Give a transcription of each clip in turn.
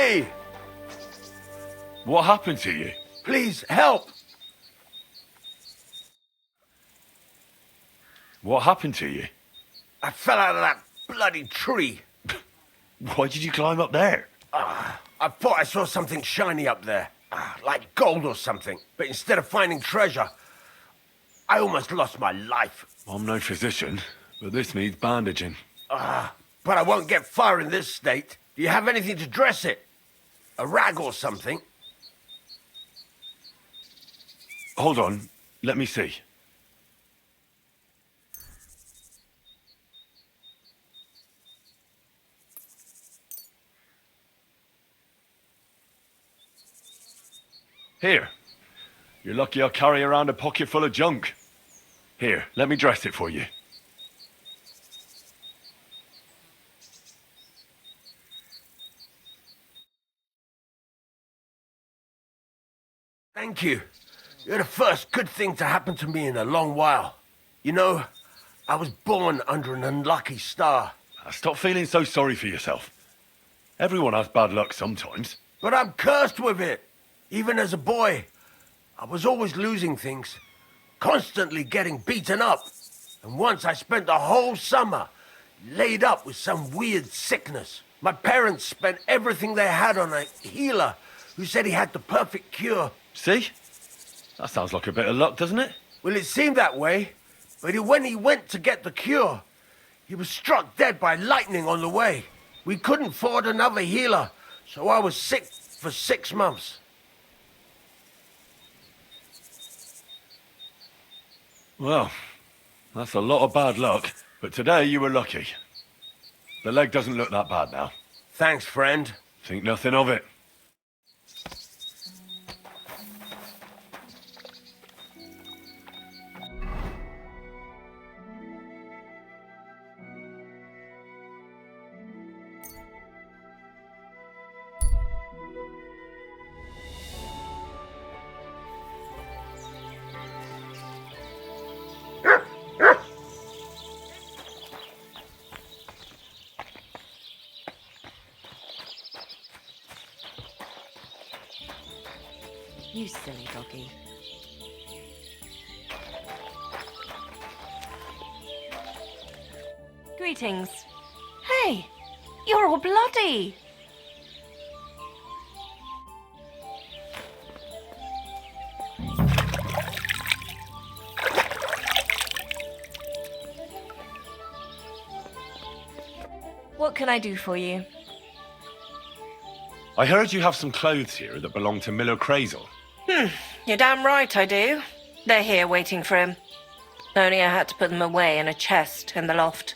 Hey! What happened to you? Please, help! What happened to you? I fell out of that bloody tree. Why did you climb up there? I thought I saw something shiny up there. Like gold or something. But instead of finding treasure, I almost lost my life. I'm no physician, but this needs bandaging. But I won't get far in this state. Do you have anything to dress it? A rag or something? Hold on, let me see. Here. You're lucky I carry around a pocket full of junk. Here, let me dress it for you. Thank you. You're the first good thing to happen to me in a long while. You know, I was born under an unlucky star. Stop feeling so sorry for yourself. Everyone has bad luck sometimes. But I'm cursed with it. Even as a boy, I was always losing things. Constantly getting beaten up. And once I spent the whole summer laid up with some weird sickness. My parents spent everything they had on a healer who said he had the perfect cure. See? That sounds like a bit of luck, doesn't it? Well, it seemed that way. But when he went to get the cure, he was struck dead by lightning on the way. We couldn't afford another healer, so I was sick for 6 months. Well, that's a lot of bad luck, but today you were lucky. The leg doesn't look that bad now. Thanks, friend. Think nothing of it. You silly doggy. Greetings. Hey, you're all bloody. What can I do for you? I heard you have some clothes here that belong to Miller Crazel. You're damn right I do. They're here waiting for him. Only I had to put them away in a chest in the loft.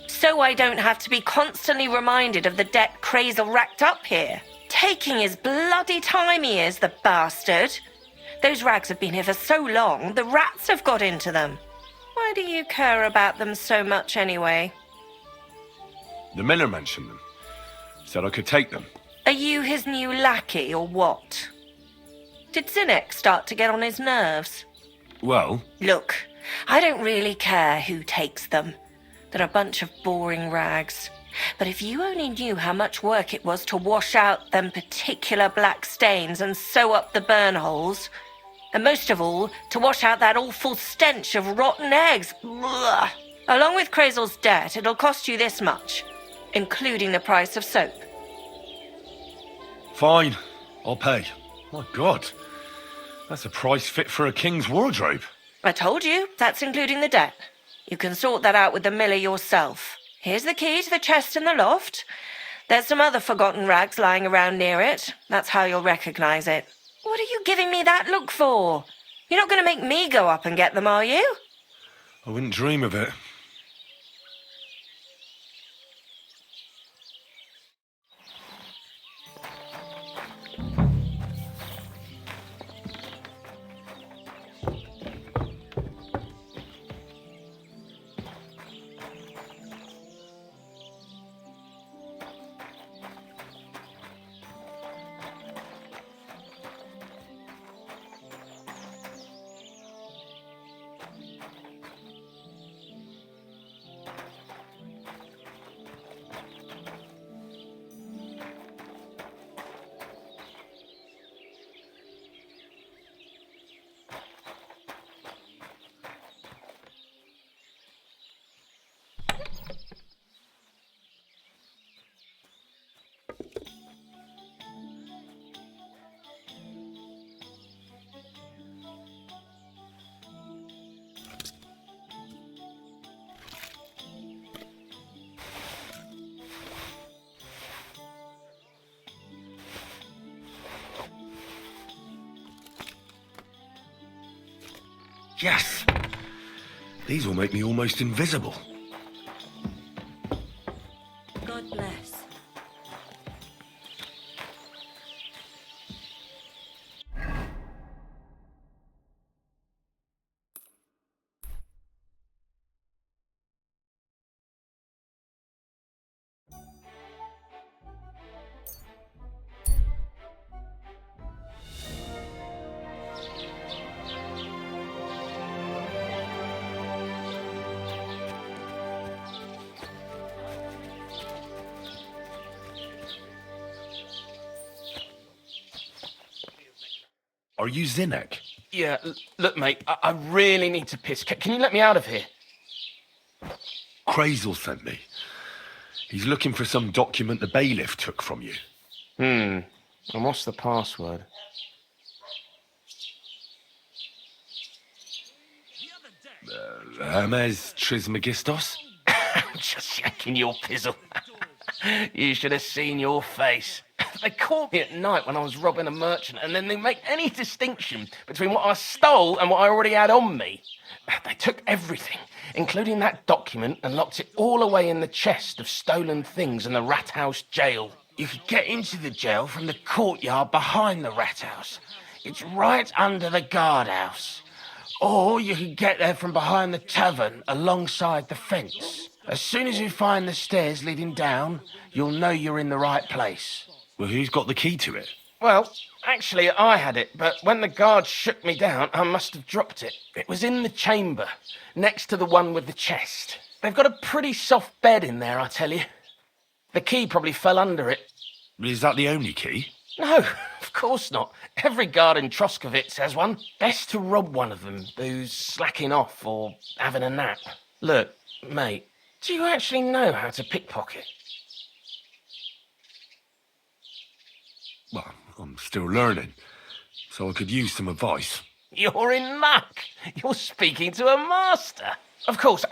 So I don't have to be constantly reminded of the debt Crazel racked up here. Taking his bloody time he is, the bastard. Those rags have been here for so long, the rats have got into them. Why do you care about them so much anyway? The Miller mentioned them. Said I could take them. Are you his new lackey or what? Did Zinnek start to get on his nerves? Well, Look, I don't really care who takes them. They're a bunch of boring rags. But if you only knew how much work it was to wash out them particular black stains and sew up the burn holes, and most of all, to wash out that awful stench of rotten eggs. Blah. Along with Crazel's debt, it'll cost you this much, including the price of soap. fine. I'll pay. My God. That's a price fit for a king's wardrobe. I told you, that's including the debt. You can sort that out with the miller yourself. Here's the key to the chest in the loft. There's some other forgotten rags lying around near it. That's how you'll recognize it. What are you giving me that look for? You're not going to make me go up and get them, are you? I wouldn't dream of it. Yes! These will make me almost invisible. God bless. Are you Zinnek? Yeah, look, mate, I really need to piss. Can you let me out of here? Crazel sent me. He's looking for some document the bailiff took from you. And what's the password? Hermes Trismegistos? Just shaking your pizzle. You should have seen your face. They caught me at night when I was robbing a merchant, and then they make any distinction between what I stole and what I already had on me. They took everything, including that document, and locked it all away in the chest of stolen things in the rat house jail. You could get into the jail from the courtyard behind the rat house. It's right under the guardhouse. Or you could get there from behind the tavern alongside the fence. As soon as you find the stairs leading down, you'll know you're in the right place. Well, who's got the key to it? Well, actually, I had it, but when the guards shook me down, I must have dropped it. It was in the chamber, next to the one with the chest. They've got a pretty soft bed in there, I tell you. The key probably fell under it. Is that the only key? No, of course not. Every guard in Troskovitz has one. Best to rob one of them who's slacking off or having a nap. Look, mate, do you actually know how to pickpocket? Well, I'm still learning, so I could use some advice. You're in luck. You're speaking to a master. Of course,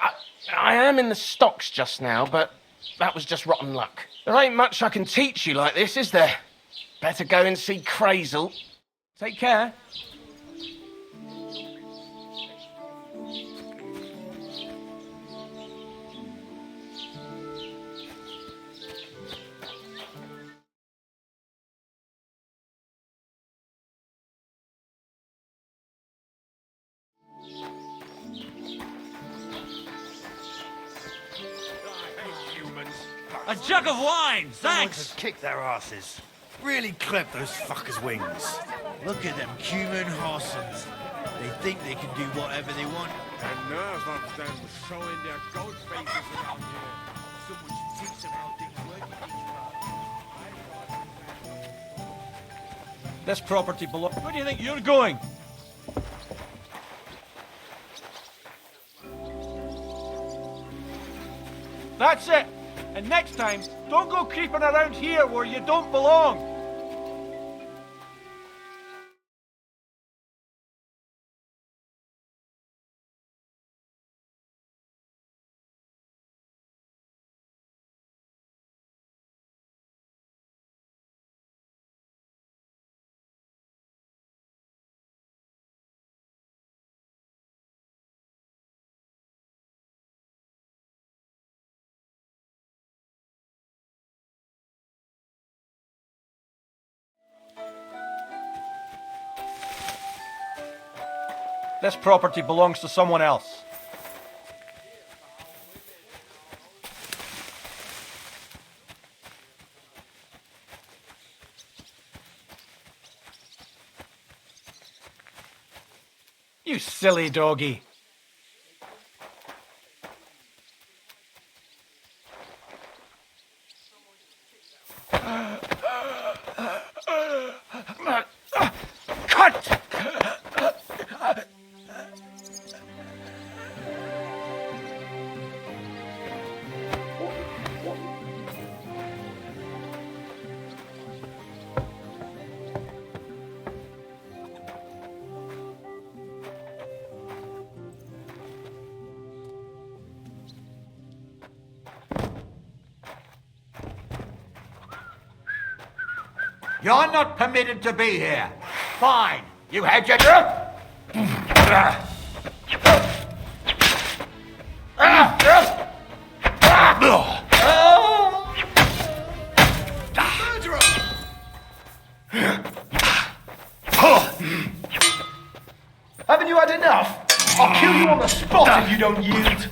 I am in the stocks just now, but that was just rotten luck. There ain't much I can teach you like this, is there? Better go and see Crazel. Take care. A jug of wine, thanks! Someone could kick their asses. Really clip those fuckers' wings. Look at them human horsons. They think they can do whatever they want. And nerve of them showing their goat faces around here. Someone should teach them how things work in each part. This property belongs... Where do you think you're going? That's it! And next time, don't go creeping around here where you don't belong! This property belongs to someone else. You silly doggy. Cut! You're not permitted to be here. Fine. You had your... Haven't you had enough? I'll kill you on the spot if you don't yield.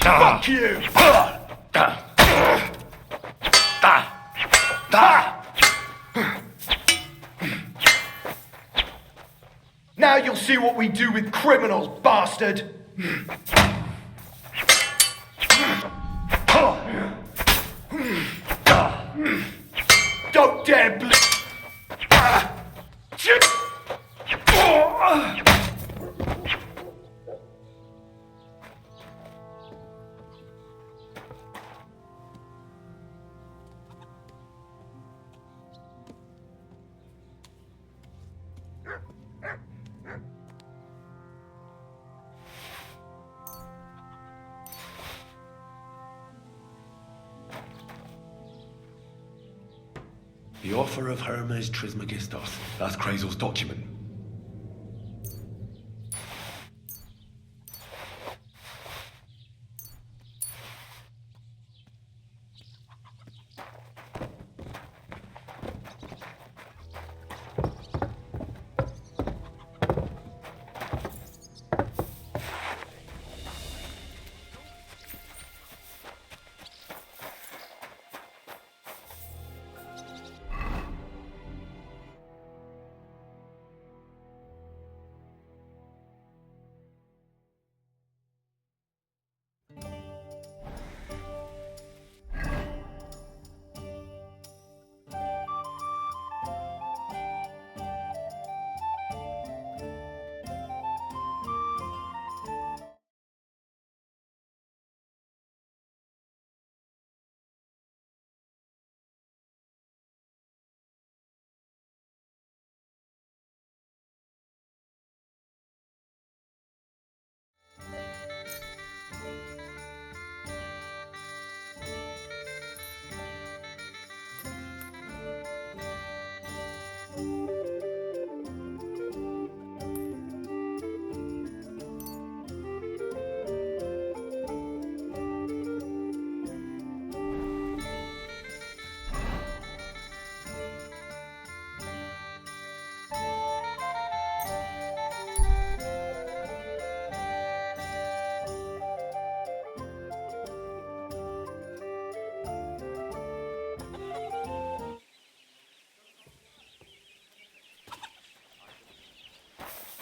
Fuck you! Now you'll see what we do with criminals, bastard! Don't dare The offer of Hermes Trismegistos. That's Krazel's document.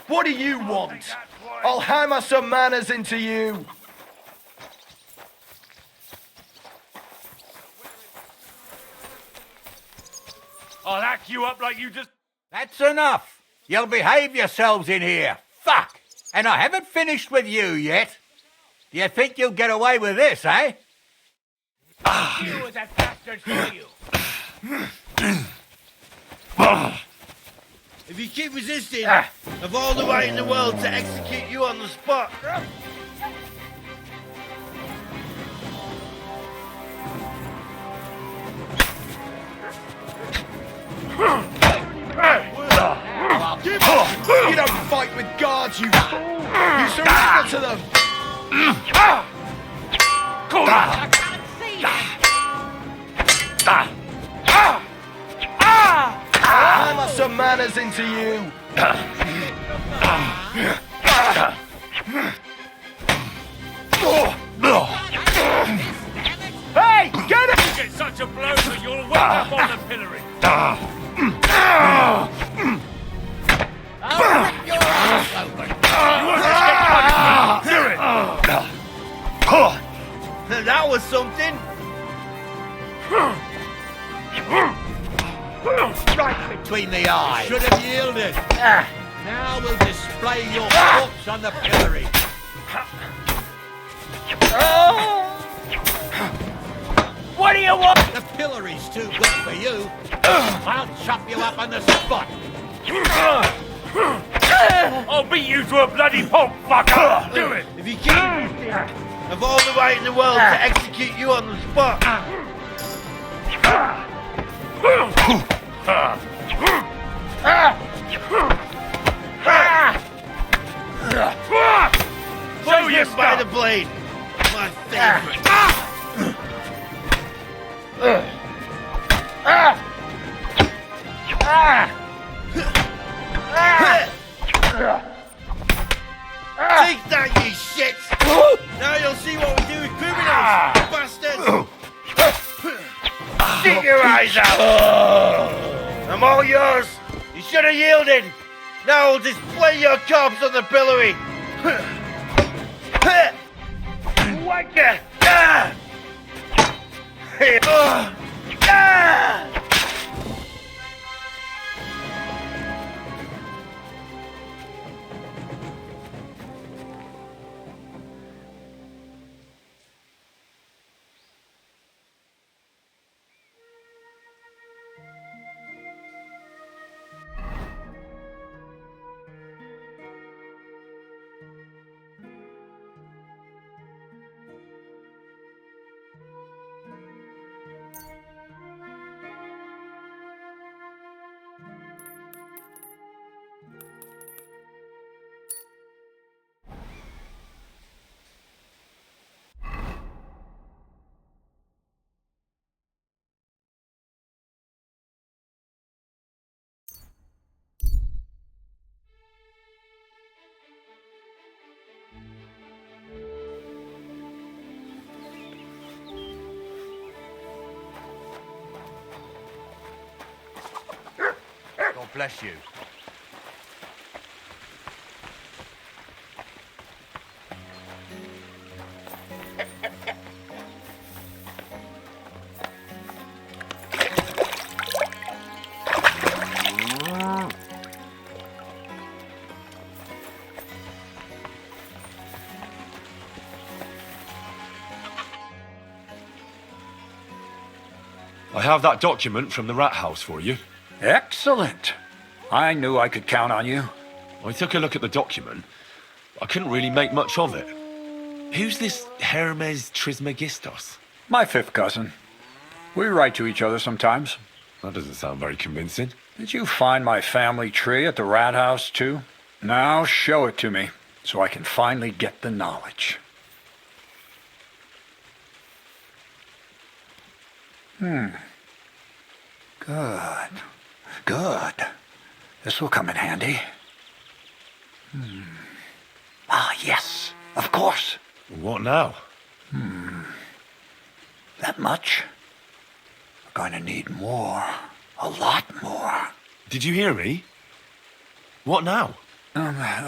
What do you want? I'll hammer some manners into you. I'll hack you up like you just... That's enough. You'll behave yourselves in here. Fuck! And I haven't finished with you yet. Do you think you'll get away with this, eh? You was that bastard for you. If you keep resisting, I've all the right in the world to execute you on the spot. You don't fight with guards, you fool! You surrender to them! Hammer some manners into you! Hey, get it! You get such a blow that you'll wake up on the pillory. I'll rip your ass open. Do it! That was something. Right between the eyes. Should have yielded. Now we'll display your corpse on the pillory. What do you want? The pillory's too good for you. I'll chop you up on the spot. I'll beat you to a bloody pulp, fucker! Do it! If you keep resisting, I've all the right in the world to execute you on the spot. him by the blade. My favorite. Take that, you shits! Now you'll see what we do with criminals, bastards! Stick your eyes out! I'm all yours! You should have yielded! Now we'll display your corpse on the pillory! What the? Ah! Ah! God bless you. I have that document from the rat house for you. Excellent. I knew I could count on you. I took a look at the document. I couldn't really make much of it. Who's this Hermes Trismegistos? My fifth cousin. We write to each other sometimes. That doesn't sound very convincing. Did you find my family tree at the rat house, too? Now show it to me, so I can finally get the knowledge. Good. Good. This will come in handy. Ah, yes. Of course. What now? That much? We're going to need more. A lot more. Did you hear me? What now?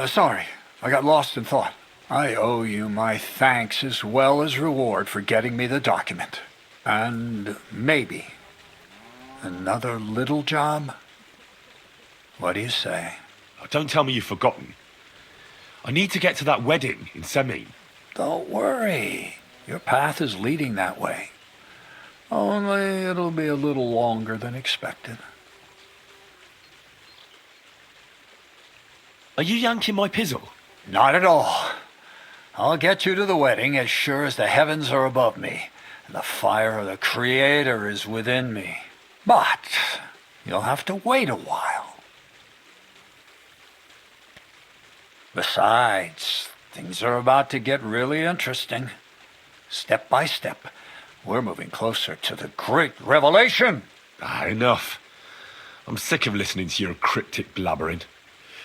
Sorry. I got lost in thought. I owe you my thanks as well as reward for getting me the document. And maybe another little job? What do you say? Oh, don't tell me you've forgotten. I need to get to that wedding in Semin. Don't worry. Your path is leading that way. Only it'll be a little longer than expected. Are you yanking my pizzle? Not at all. I'll get you to the wedding as sure as the heavens are above me and the fire of the Creator is within me. But you'll have to wait a while. Besides, things are about to get really interesting. Step by step, we're moving closer to the great revelation. Enough. I'm sick of listening to your cryptic blabbering.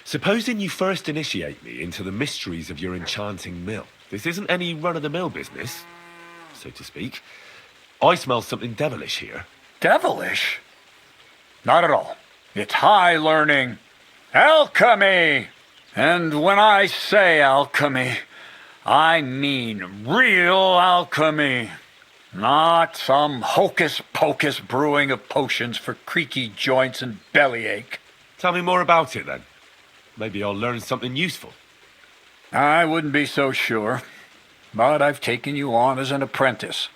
Supposing you first initiate me into the mysteries of your enchanting mill. This isn't any run-of-the-mill business, so to speak. I smell something devilish here. Devilish? Not at all. It's high learning. Alchemy! And when I say alchemy, I mean real alchemy. Not some hocus-pocus brewing of potions for creaky joints and bellyache. Tell me more about it, then. Maybe I'll learn something useful. I wouldn't be so sure, but I've taken you on as an apprentice,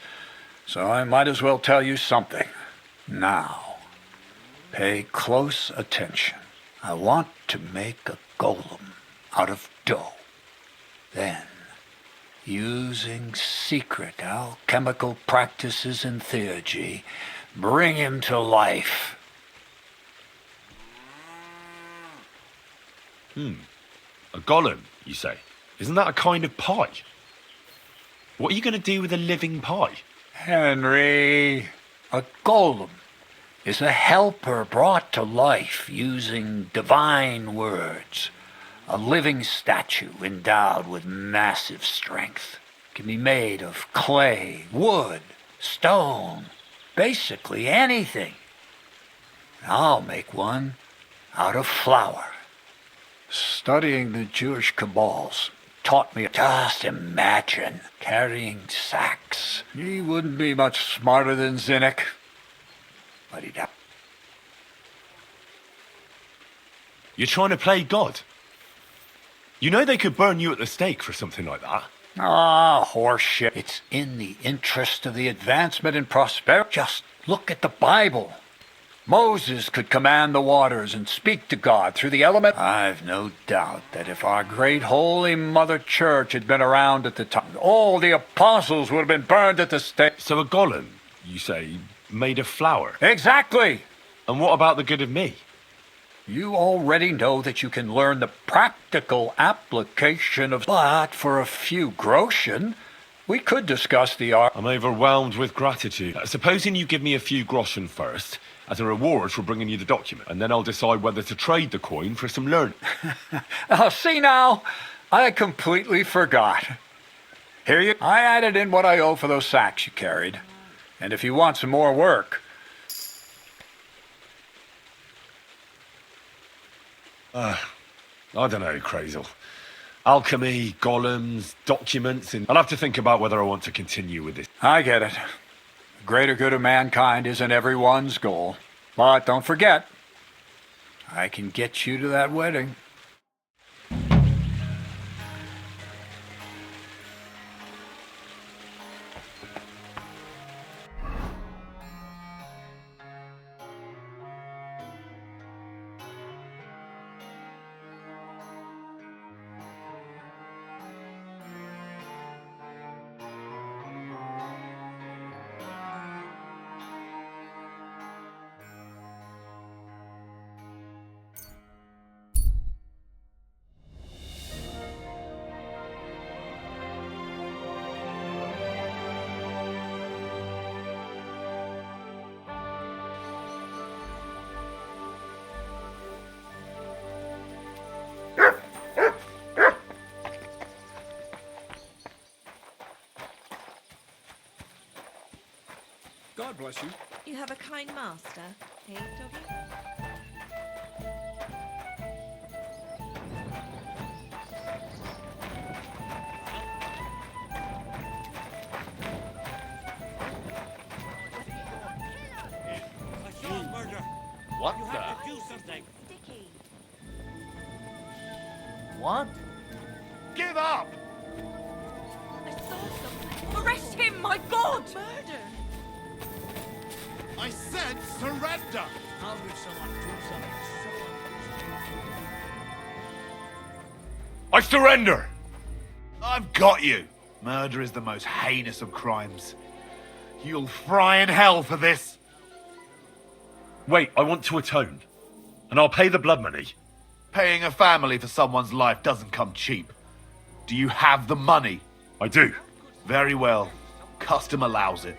so I might as well tell you something. Now, pay close attention. I want to make a golem out of dough. Then, using secret alchemical practices and theurgy, bring him to life. A golem, you say? Isn't that a kind of pie? What are you going to do with a living pie? Henry, a golem is a helper brought to life using divine words. A living statue endowed with massive strength. Can be made of clay, wood, stone, basically anything. I'll make one out of flour. Studying the Jewish Kabbals taught me, just imagine carrying sacks. He wouldn't be much smarter than Zinnik, but he'd have... You're trying to play God? You know they could burn you at the stake for something like that. Ah, horseshit. It's in the interest of the advancement and prosperity. Just look at the Bible. Moses could command the waters and speak to God through the element. I've no doubt that if our great holy Mother Church had been around at the time, all the apostles would have been burned at the stake. So a golem, you say, made of flour? Exactly. And what about the good of me? You already know that you can learn the practical application of... But for a few groschen, we could discuss the art. I'm overwhelmed with gratitude. Supposing you give me a few groschen first, as a reward for bringing you the document, and then I'll decide whether to trade the coin for some learning. Oh, see now, I completely forgot. Here you... I added in what I owe for those sacks you carried. And if you want some more work... I don't know, Crazel. Alchemy, golems, documents, and I'll have to think about whether I want to continue with this. I get it. The greater good of mankind isn't everyone's goal. But don't forget, I can get you to that wedding. God bless you. You have a kind master, eh, doggy? What You the? have to do something. Sticky. What? Give up! I saw something. Arrest him, my God! Murder. I said surrender! How would someone do something I surrender! I've got you! Murder is the most heinous of crimes. You'll fry in hell for this! Wait, I want to atone. And I'll pay the blood money. Paying a family for someone's life doesn't come cheap. Do you have the money? I do. Very well. Custom allows it.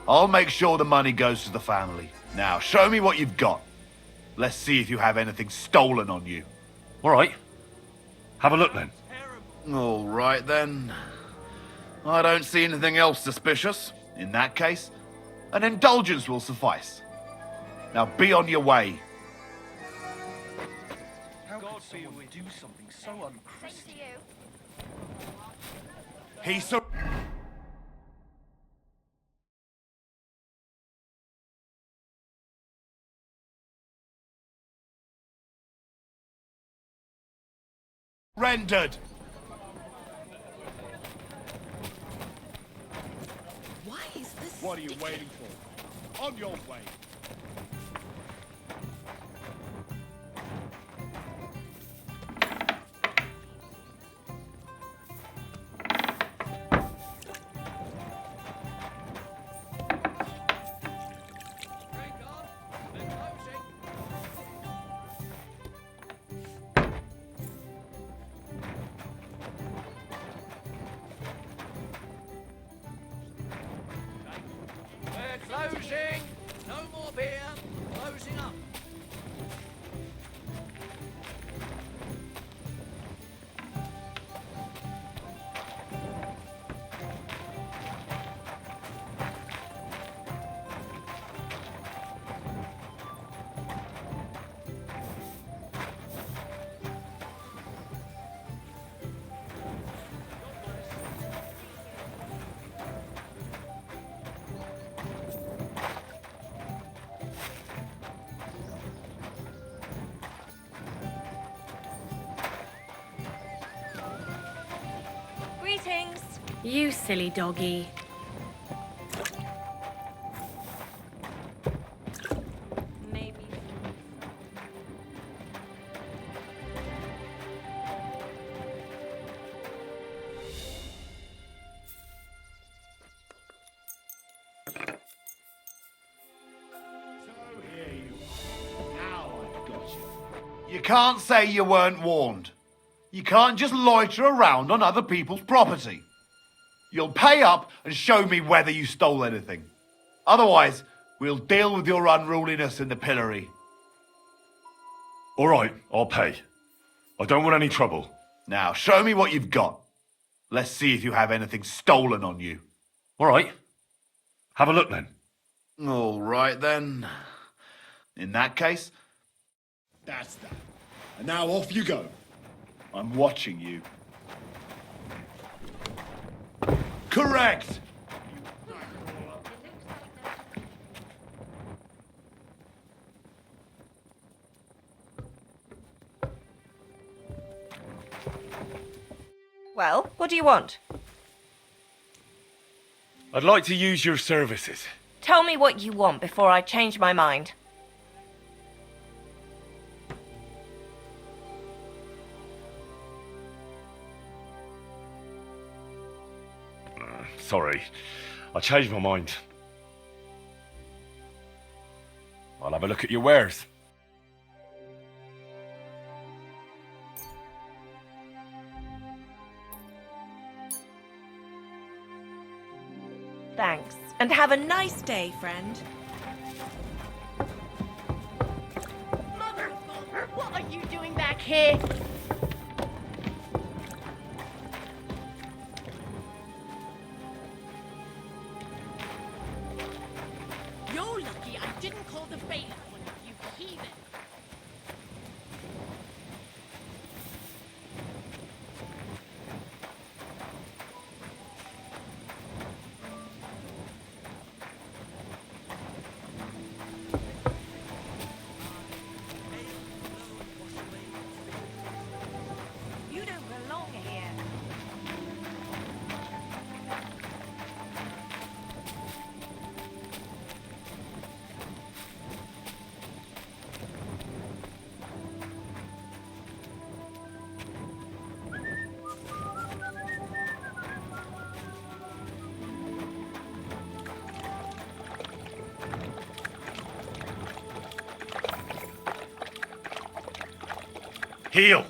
I'll make sure the money goes to the family. Now, show me what you've got. Let's see if you have anything stolen on you. All right. Have a look then. All right, then. I don't see anything else suspicious. In that case, an indulgence will suffice. Now be on your way. How could someone do something so unchristian? He surrendered. Why is this What are you sticky? waiting for? On your way. You silly doggy. Maybe. You can't say you weren't warned. You can't just loiter around on other people's property. You'll pay up and show me whether you stole anything. Otherwise, we'll deal with your unruliness in the pillory. All right, I'll pay. I don't want any trouble. Now, show me what you've got. Let's see if you have anything stolen on you. All right. Have a look then. All right, then. In that case... That's that. And now off you go. I'm watching you. Correct! Well, what do you want? I'd like to use your services. Tell me what you want before I change my mind. Sorry, I changed my mind. I'll have a look at your wares. Thanks. And have a nice day, friend. Mother of God, what are you doing back here? You're lucky I didn't call the bailiff on you, you heathen. You don't belong here. Heel!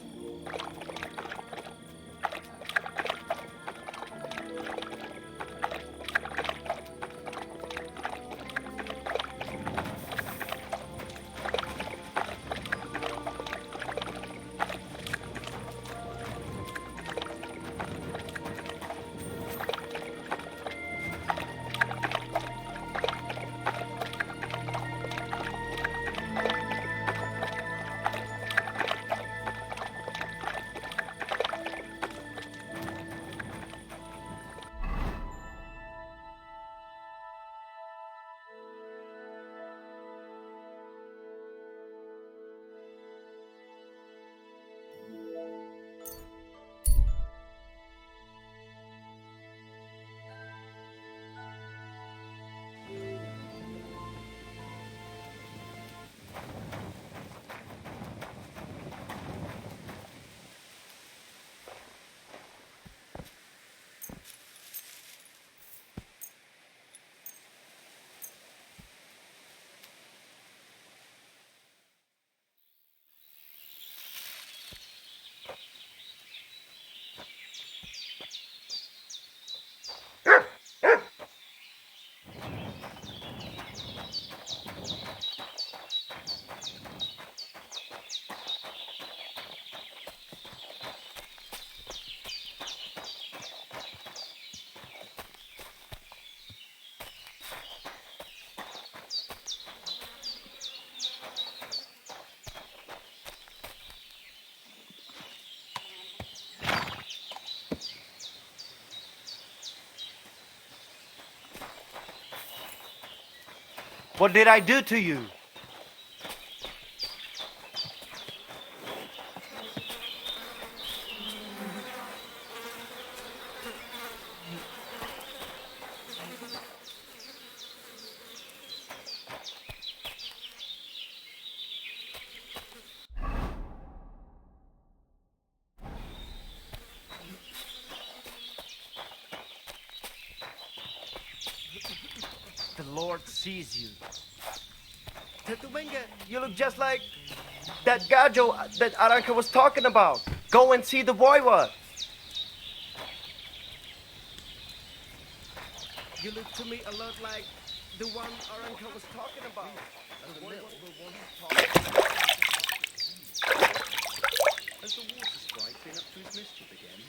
What did I do to you? Lord sees you. You look just like that gajo that Aranka was talking about. Go and see the voivod. You look to me a lot like the one Aranka was talking about. Has the water sprite been up to his mischief again?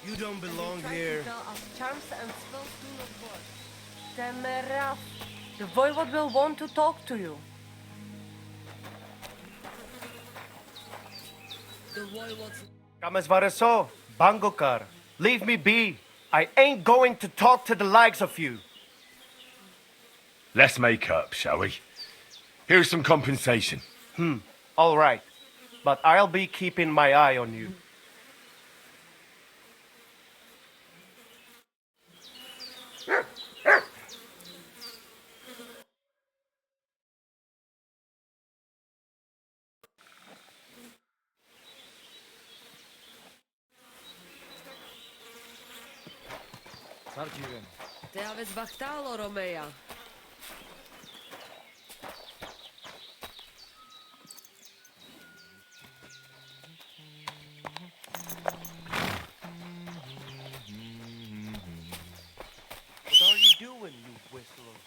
You don't belong here. The voivod will want to talk to you. Kamesvareso, Bangokar, leave me be. I ain't going to talk to the likes of you. Let's make up, shall we? Here's some compensation. All right. But I'll be keeping my eye on you. Te aveți vahtalo, Romea. What are you doing, you whistler?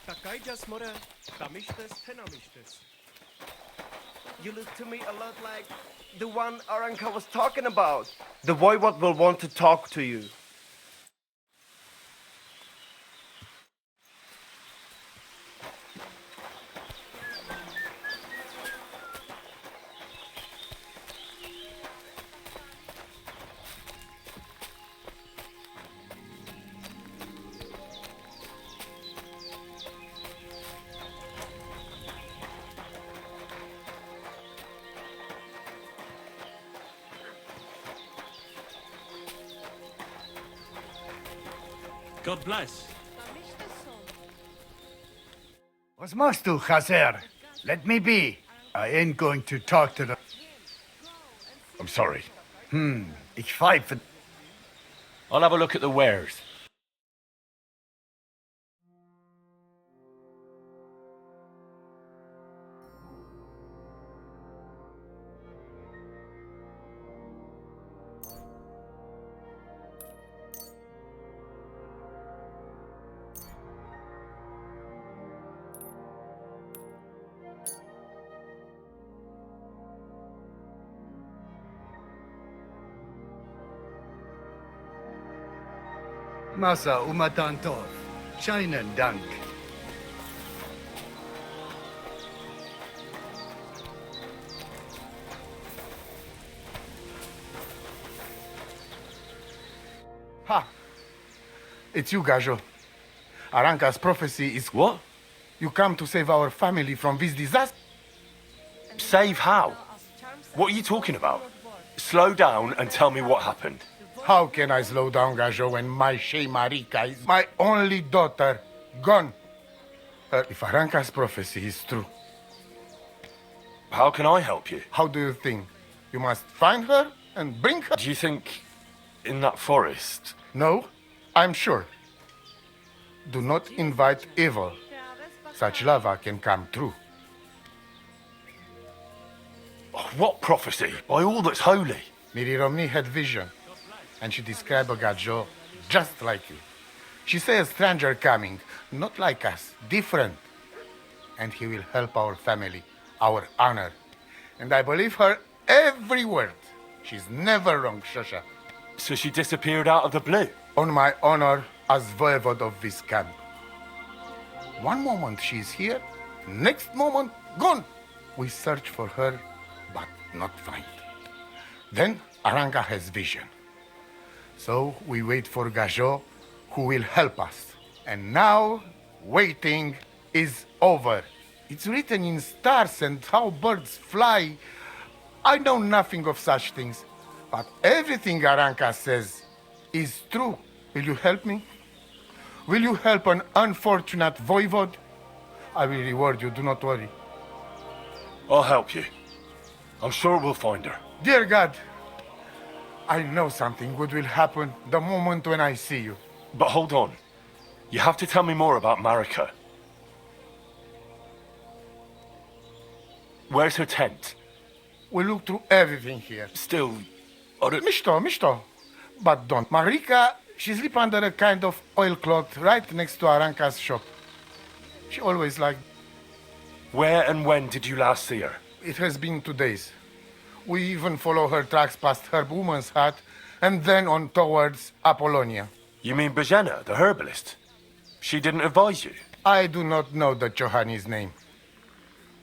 Takaidas mora, tamishtes, tenamishtes. You look to me a lot like the one Aranka was talking about. The voivod will want to talk to you. God bless. What's mastu, Chaser? Let me be. I ain't going to talk to the... I'm sorry. Ich pfeife. I'll have a look at the wares. Masa umatantov. Scheinen Dank. Ha! It's you, Gajo. Aranka's prophecy is... What? You come to save our family from this disaster? Save how? What are you talking about? Slow down and tell me what happened. How can I slow down, Gajo, when my Shea Marika is my only daughter gone? If Aranka's prophecy is true, How can I help you? how do you think? You must find her and bring her? Do you think in that forest? No, I'm sure. Do not invite evil. Such lava can come true. What prophecy? By all that's holy. Miri Romney had vision, and she described a Gajo just like you. She said a stranger coming, not like us, different. And he will help our family, our honor. And I believe her every word. She's never wrong, Shosha. So she disappeared out of the blue? On my honor as voivod of this camp. One moment she's here, next moment gone. We search for her, but not find. Then Aranka has vision. So we wait for Gajo, who will help us. And now, waiting is over. It's written in stars and how birds fly. I know nothing of such things, but everything Aranka says is true. Will you help me? Will you help an unfortunate voivod? I will reward you, do not worry. I'll help you. I'm sure we'll find her. Dear God, I know something good will happen the moment when I see you. But hold on. You have to tell me more about Marika. Where's her tent? We look through everything here. Still, I don't... Misto. But don't. Marika, she sleep under a kind of oilcloth right next to Aranka's shop. She always like... Where and when did you last see her? It has been 2 days. We even follow her tracks past her woman's hut and then on towards Apollonia. You mean Bojana, the herbalist? She didn't advise you? I do not know the Johanni's name.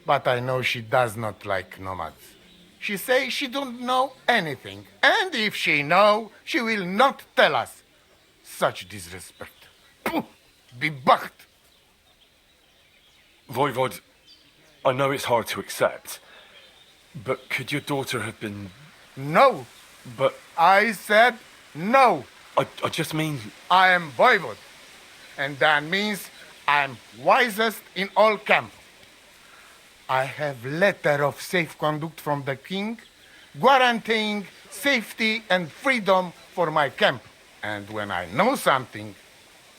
But I know she does not like nomads. She says she don't know anything. And if she know, she will not tell us. Such disrespect. Puh, bebucht. Voivod, I know it's hard to accept, but could your daughter have been... No. But... I said no. I just mean... I am voivod. And that means I am wisest in all camp. I have letter of safe conduct from the king, guaranteeing safety and freedom for my camp. And when I know something,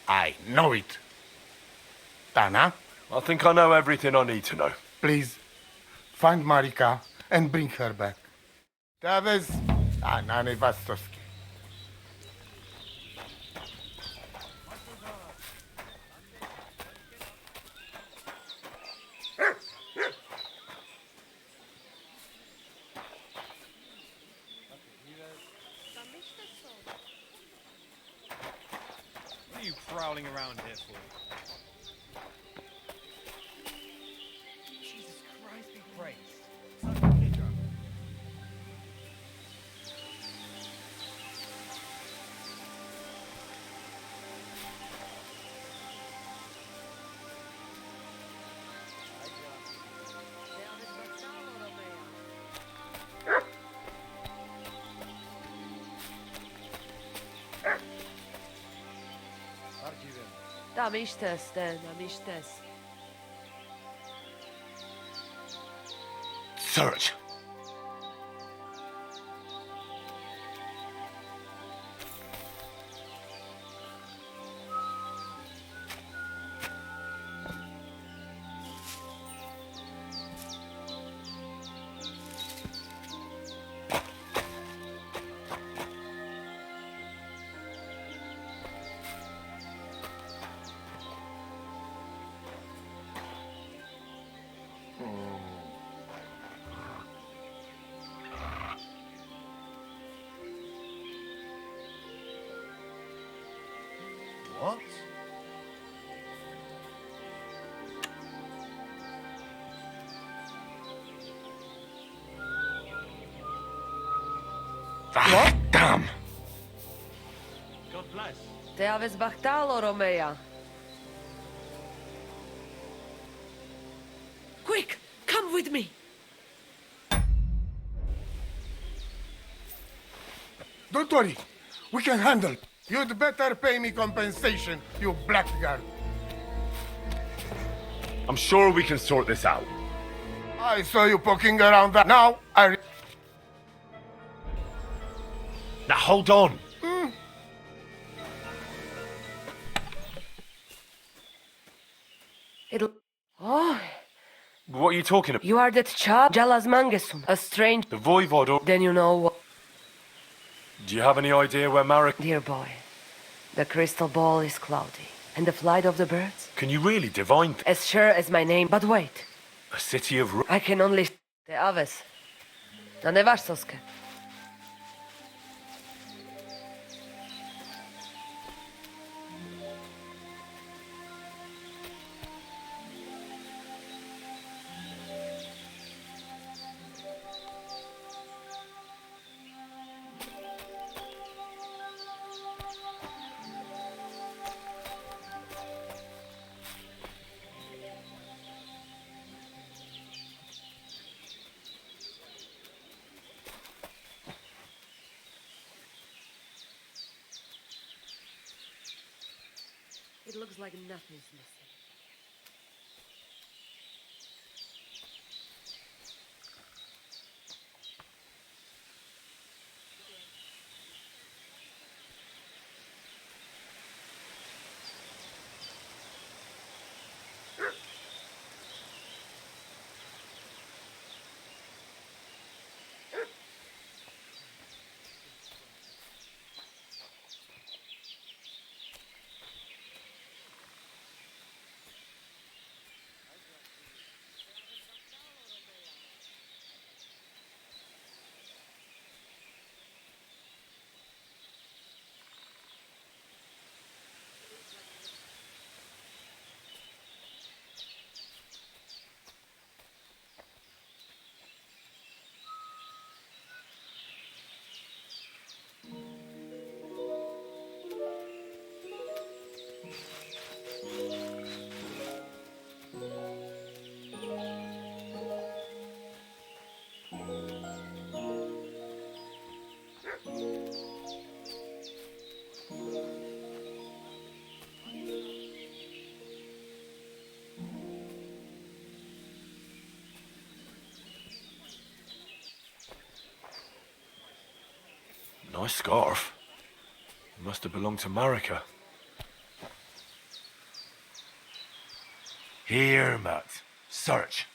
I know it. Tana? I think I know everything I need to know. Please, find Marika and bring her back. Taves, Anane Vastoski. What are you prowling around here for? Jesus Christ be praised. Such a kidder. Search. What? Ah, damn! God bless. Te aveți bahtalo, Romea. Quick, come with me. Don't worry, we can handle. You'd better pay me compensation, you blackguard. I'm sure we can sort this out. I saw you poking around that. Now, Now hold on. It'll... Oh, What are you talking about? you are that chap, Jalas Mangesun, a strange... The Voivod or... Then you know what... Do you have any idea where Marika... Dear boy, the crystal ball is cloudy. And the flight of the birds? Can you really divine... As sure as my name. But wait, A city of... I can only... Te aves. Na nevaš soske. It looks like nothing's missing. Nice scarf. Must have belonged to Marika. Here, Matt. Search.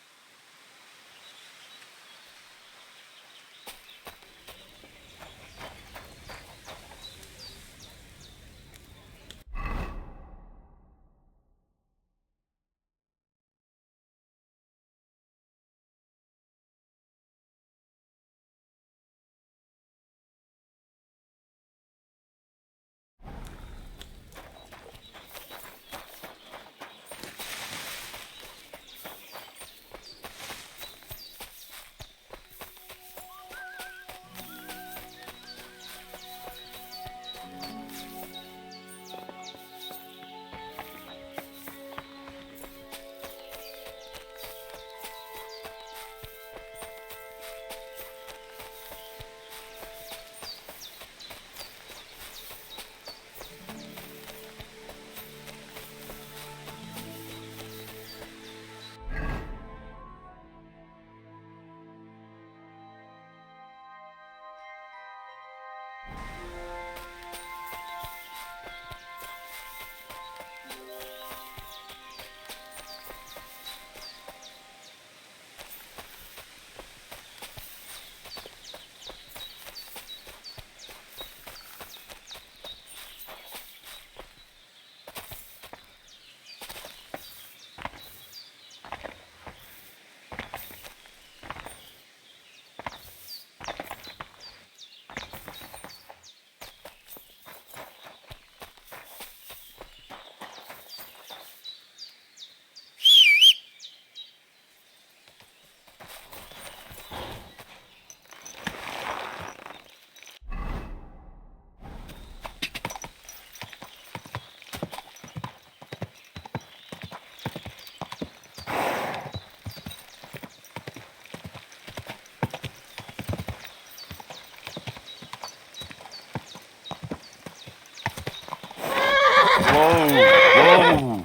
Whoa!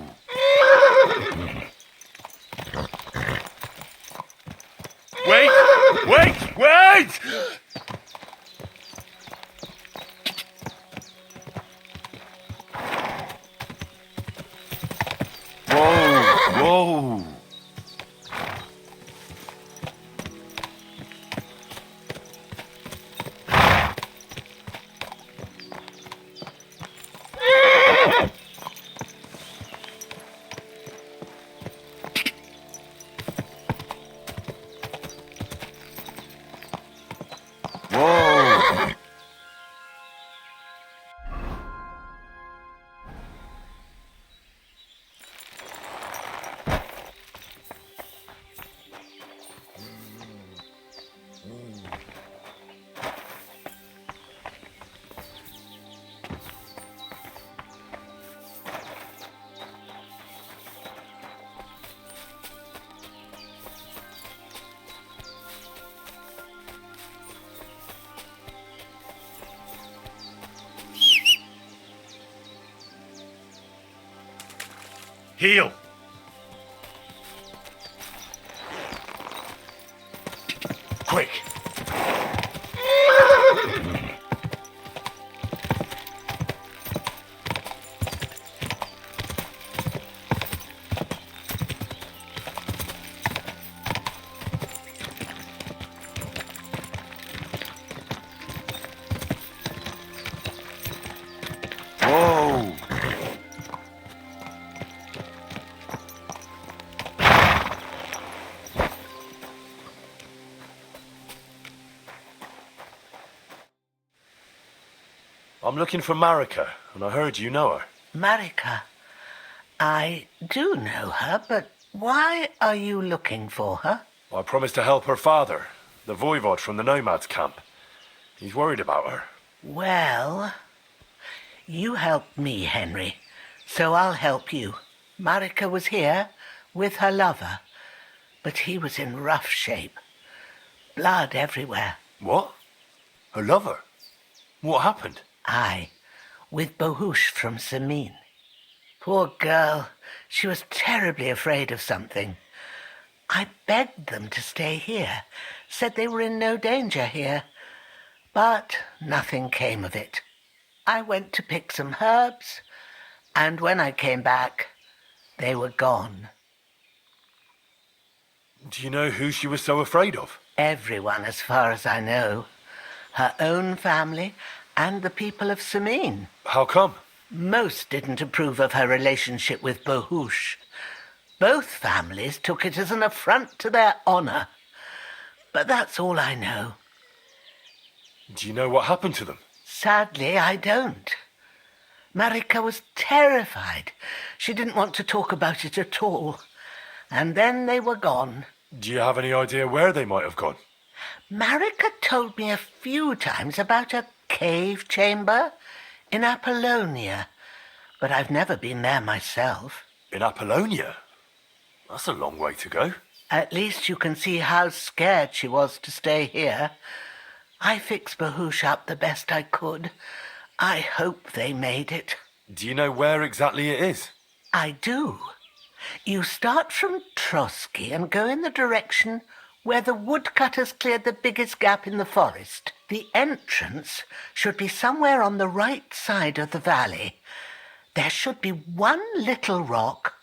Wait! Whoa! Heal. Quick. Whoa. I'm looking for Marika, and I heard you know her. Marika, I do know her, but why are you looking for her? I promised to help her father, the voivod from the nomads camp. He's worried about her. Well, you helped me, Henry, so I'll help you. Marika was here with her lover, but he was in rough shape. Blood everywhere. What? Her lover? What happened? Aye, with Bohush from Samin. Poor girl, she was terribly afraid of something. I begged them to stay here, said they were in no danger here, but nothing came of it. I went to pick some herbs, and when I came back, they were gone. Do you know who she was so afraid of? Everyone, as far as I know. Her own family and the people of Samin. How come? Most didn't approve of her relationship with Bohush. Both families took it as an affront to their honor. But that's all I know. Do you know what happened to them? Sadly, I don't. Marika was terrified. She didn't want to talk about it at all. And then they were gone. Do you have any idea where they might have gone? Marika told me a few times about a cave chamber in Apollonia, but I've never been there myself. In Apollonia? That's a long way to go. At least you can see how scared she was to stay here. I fixed Bohush up the best I could. I hope they made it. Do you know where exactly it is? I do. You start from Trotsky and go in the direction where the woodcutters cleared the biggest gap in the forest. The entrance should be somewhere on the right side of the valley. There should be one little rock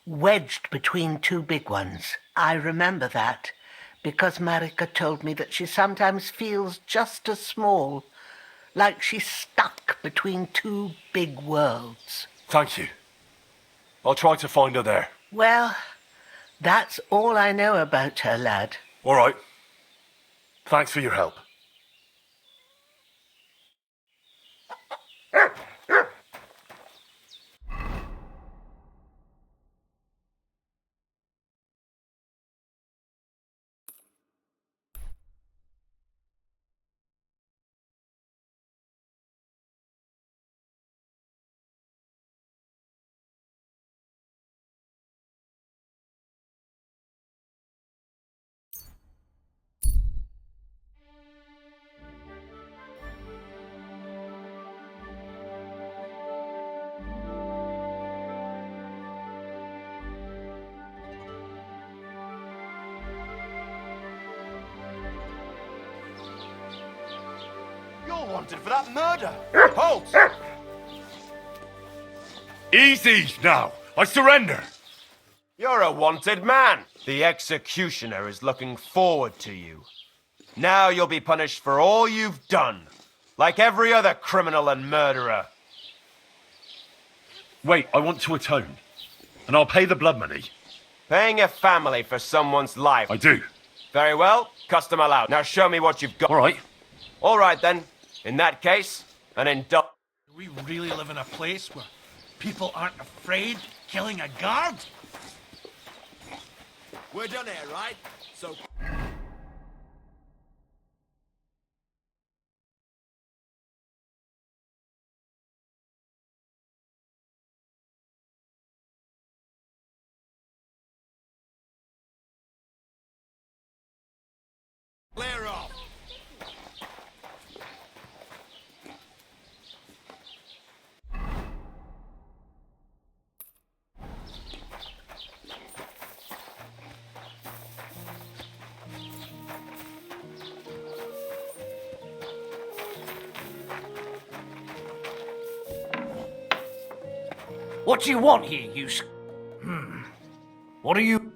wedged between two big ones. I remember that because Marika told me that she sometimes feels just as small, like she's stuck between two big worlds. Thank you. I'll try to find her there. Well, that's all I know about her, lad. All right. Thanks for your help. You're wanted for that murder. Halt! Easy now. I surrender. You're a wanted man. The executioner is looking forward to you. Now you'll be punished for all you've done, like every other criminal and murderer. Wait, I want to atone. And I'll pay the blood money. Paying a family for someone's life. I do. Very well. Custom allowed. Now show me what you've got. All right. All right, then. In that case, an indult. Do we really live in a place where people aren't afraid killing a guard? We're done here, right? So... Clear off! What do you want here, you What are you...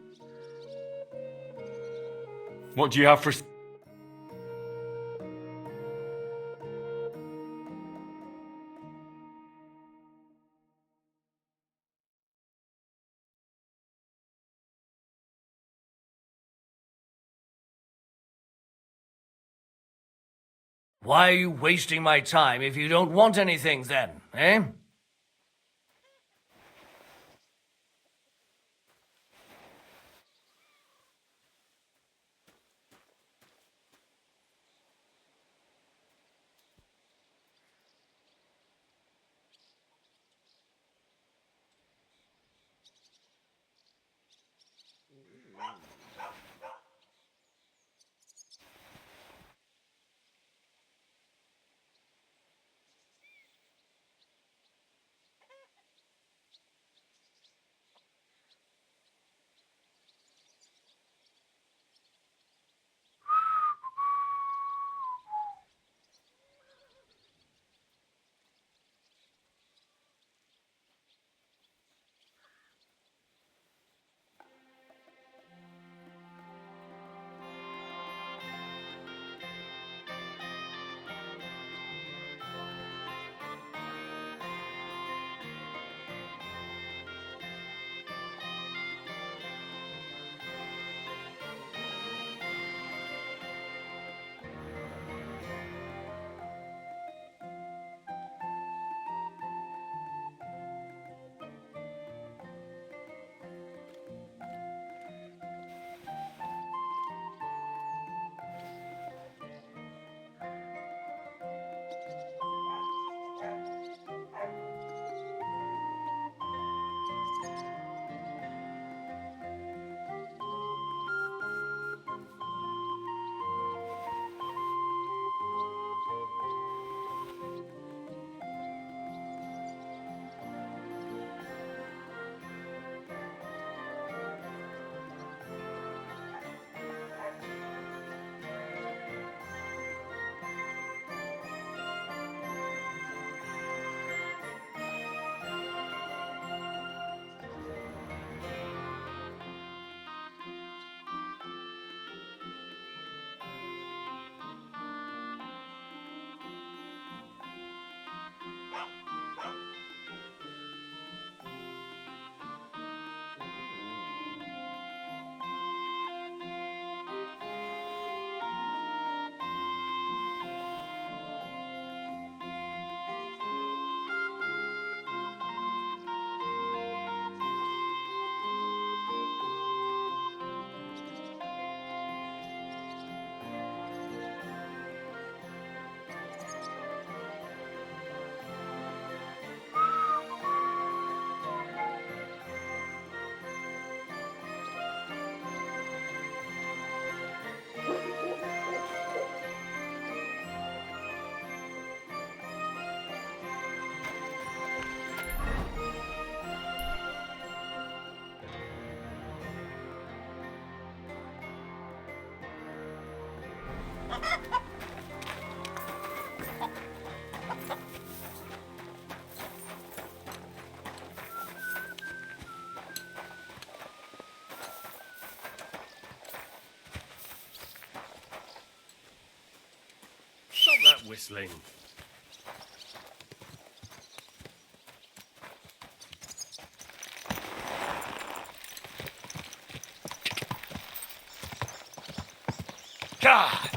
What do you have for... Why are you wasting my time if you don't want anything then, eh? Stop that whistling. God!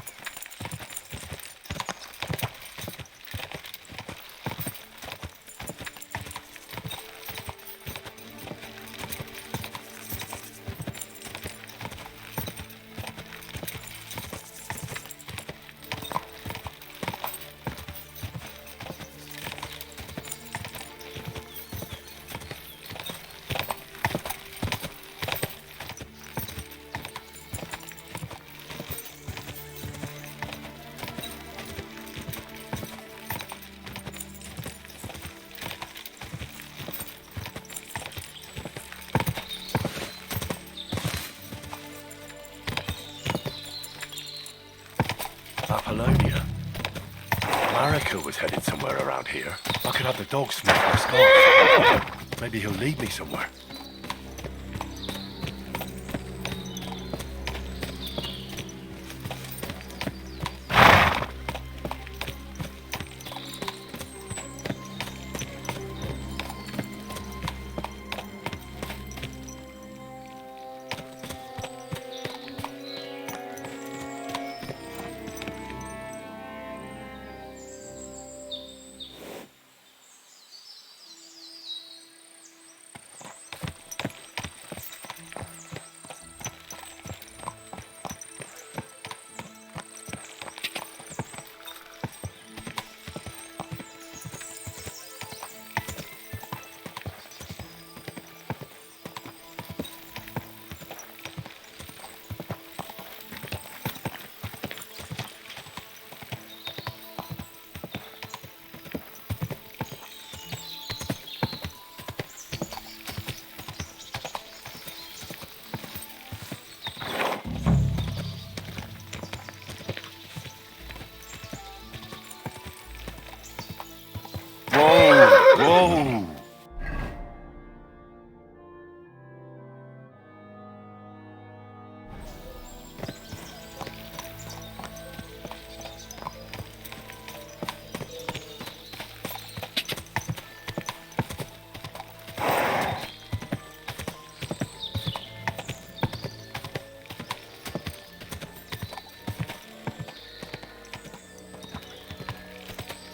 Apollonia. America was headed somewhere around here. I could have the dog sniff my scarf. Maybe he'll lead me somewhere.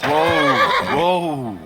Whoa! Whoa!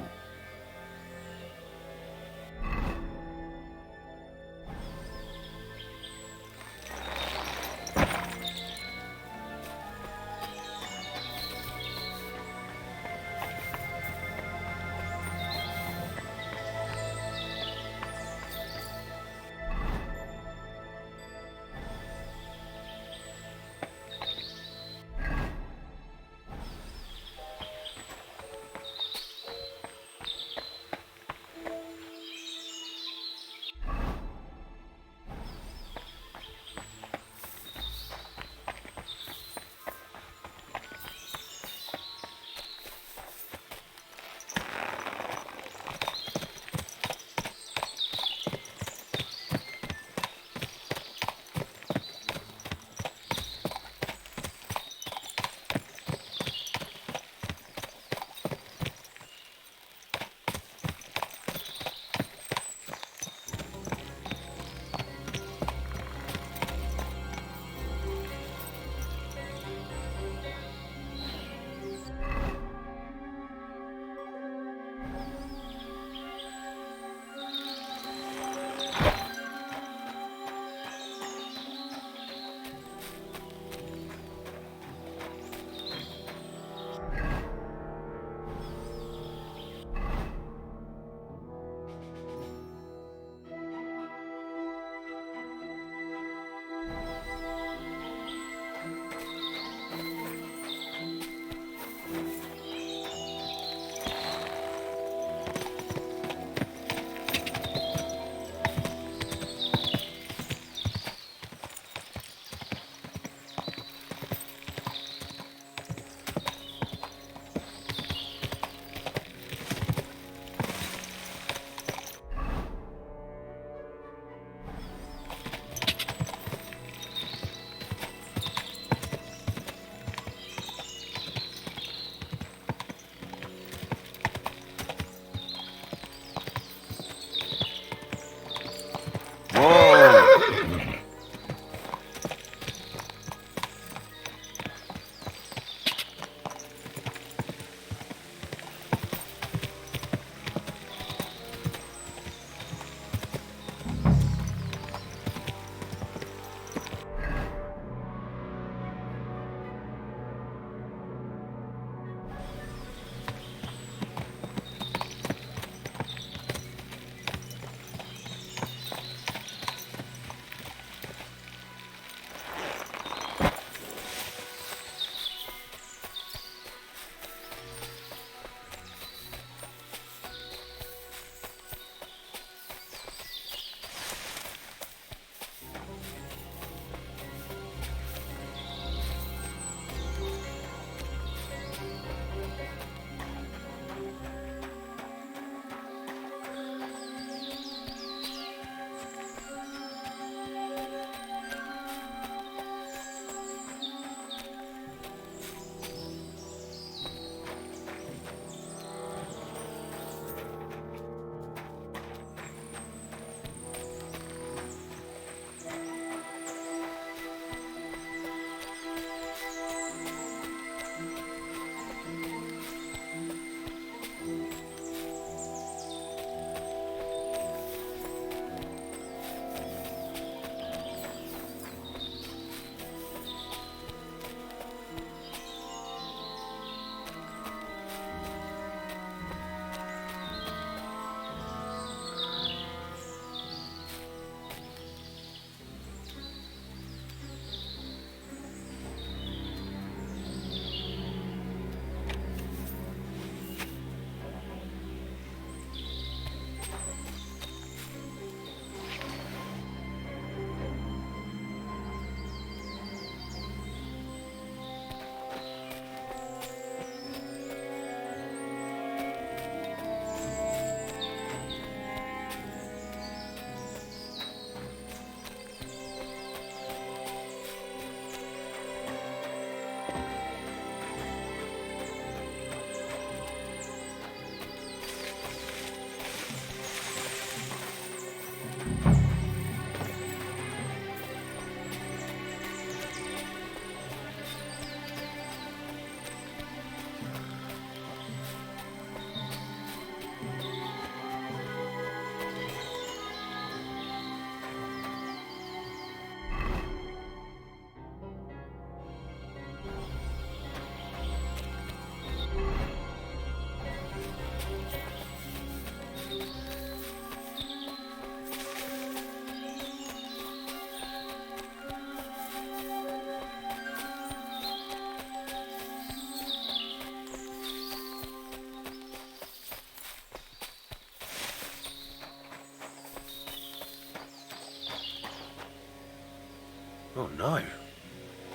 Oh no.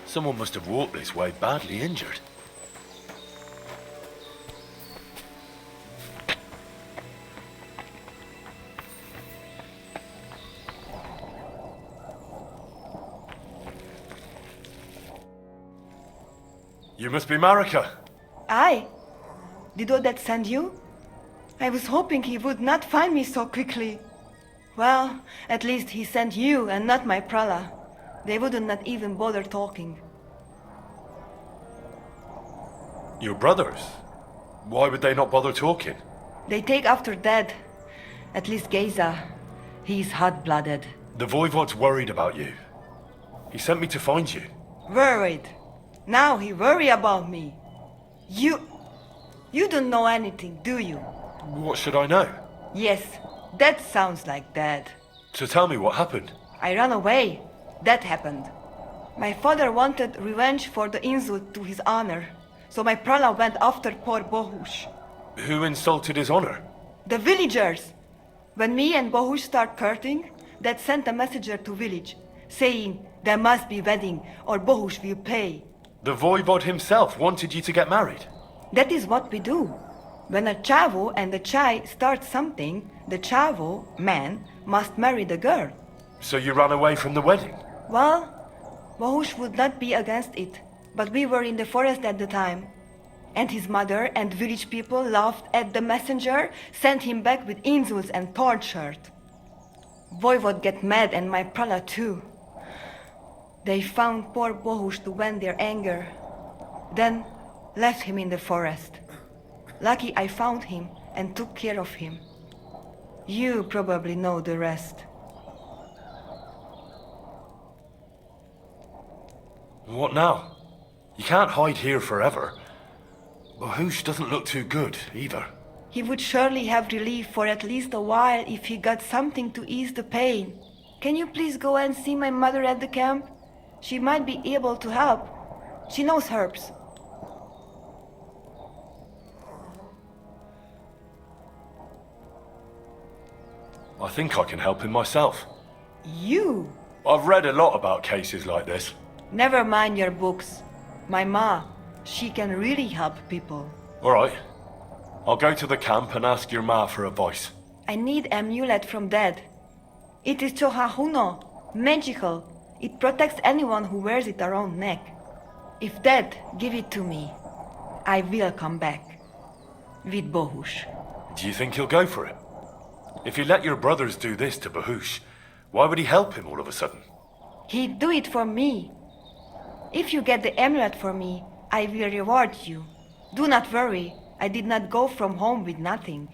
Someone must have walked this way badly injured. You must be Marika. I? Did Odette send you? I was hoping he would not find me so quickly. Well, at least he sent you and not my prala. They wouldn't not even bother talking. Your brothers? Why would they not bother talking? They take after Dad. At least Geza. He's hot-blooded. The Voivod's worried about you. He sent me to find you. Worried. Now he worry about me. You don't know anything, do you? What should I know? Yes, that sounds like Dad. So tell me what happened. I ran away. That happened. My father wanted revenge for the insult to his honor, so my prala went after poor Bohush. Who insulted his honor? The villagers! When me and Bohush start courting, Dad sent a messenger to village, saying there must be wedding or Bohush will pay. The Voivod himself wanted you to get married. That is what we do. When a chavo and a chai start something, the chavo, man, must marry the girl. So you ran away from the wedding? Well, Bohush would not be against it, but we were in the forest at the time. And his mother and village people laughed at the messenger, sent him back with insults and tortured. Voivod get mad and my prala too. They found poor Bohush to vent their anger. Then left him in the forest. Lucky I found him and took care of him. You probably know the rest. What now? You can't hide here forever. Bohush doesn't look too good, either. He would surely have relief for at least a while if he got something to ease the pain. Can you please go and see my mother at the camp? She might be able to help. She knows herbs. I think I can help him myself. You? I've read a lot about cases like this. Never mind your books. My ma, she can really help people. All right. I'll go to the camp and ask your ma for advice. I need amulet from Dad. It is chohahuno, magical. It protects anyone who wears it around neck. If Dad give it to me, I will come back. With Bohush. Do you think he'll go for it? If he let your brothers do this to Bohush, why would he help him all of a sudden? He'd do it for me. If you get the amulet for me, I will reward you. Do not worry, I did not go from home with nothing.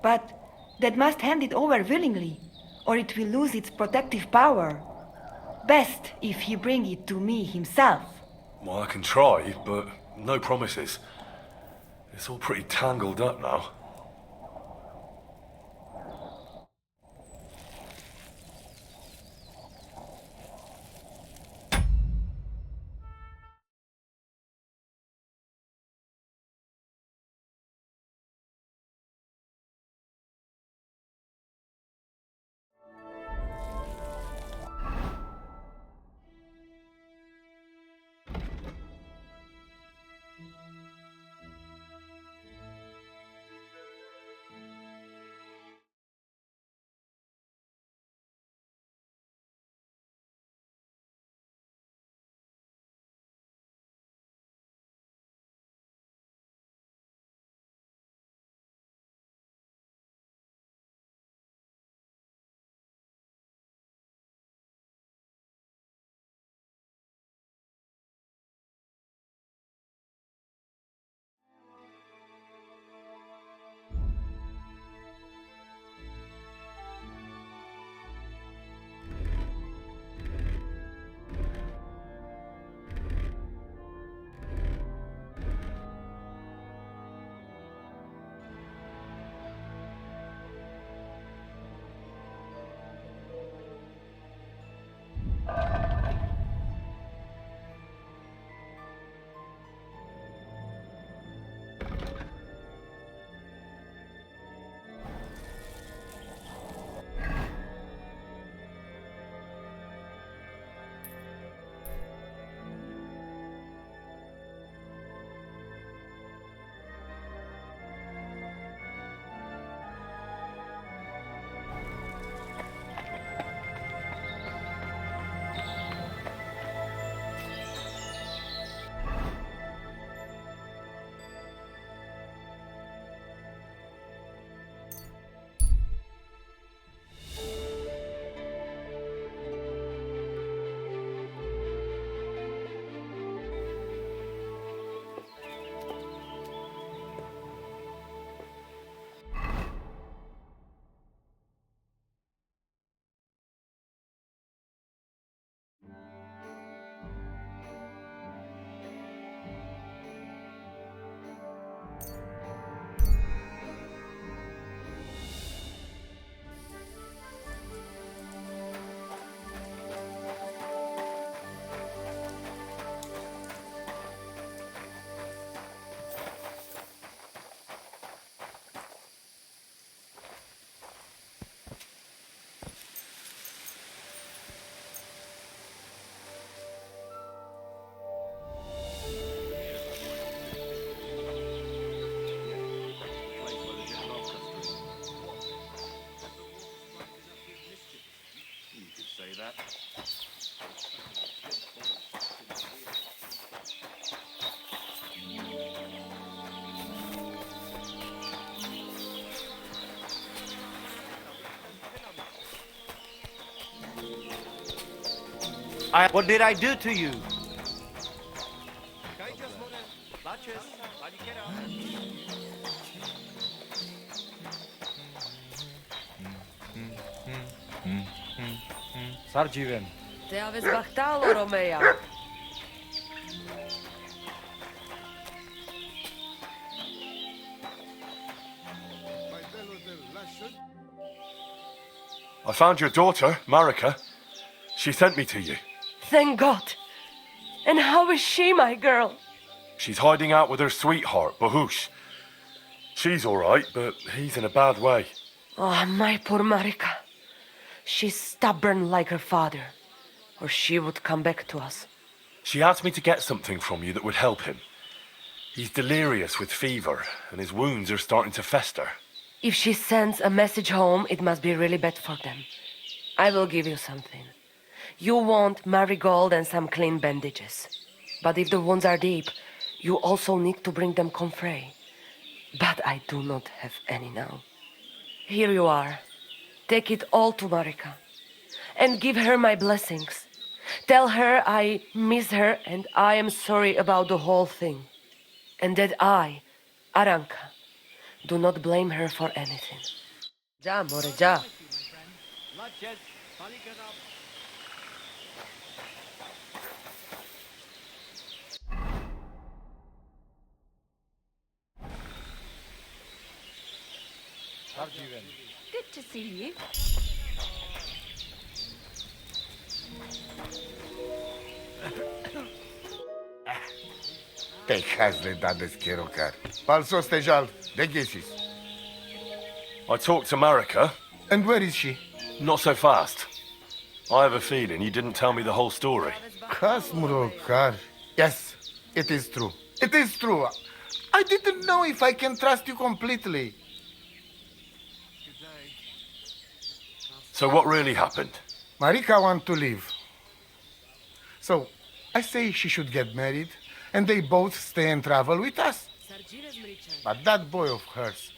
But Dad must hand it over willingly, or it will lose its protective power. Best if he bring it to me himself. Well, I can try, but no promises. It's all pretty tangled up now. What did I do to you? Sargiven. Te aveți bahtalo, Romea. I found your daughter, Marika. She sent me to you. Thank God. And how is she, my girl? She's hiding out with her sweetheart, Bahush. She's all right, but he's in a bad way. Oh, my poor Marika. She's stubborn like her father, or she would come back to us. She asked me to get something from you that would help him. He's delirious with fever, and his wounds are starting to fester. If she sends a message home, it must be really bad for them. I will give you something. You want marigold and some clean bandages. But if the wounds are deep, you also need to bring them comfrey. But I do not have any now. Here you are. Take it all to Marika. And give her my blessings. Tell her I miss her and I am sorry about the whole thing. And that I, Aranka, do not blame her for anything. Ja, more, ja. Good to see you. Te hazle da deschirocar. Falso stejal, de ghesis. I talked to Marika. And where is she? Not so fast. I have a feeling you didn't tell me the whole story. Kasmurocar. Yes, it is true. It is true. I didn't know if I can trust you completely. So what really happened? Marika wants to leave. So, I say she should get married, and they both stay and travel with us. But that boy of hers,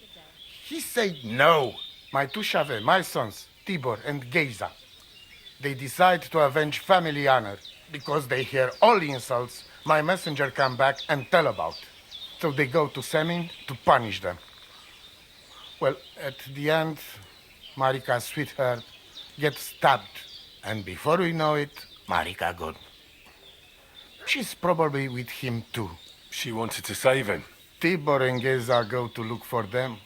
he said no. My two Shave, my sons, Tibor and Geza, they decide to avenge family honor because they hear all the insults my messenger come back and tell about. So they go to Semin to punish them. Well, at the end, Marika's sweetheart gets stabbed. And before we know it, Marika gone. She's probably with him too. She wanted to save him. Tibor and Geza go to look for them.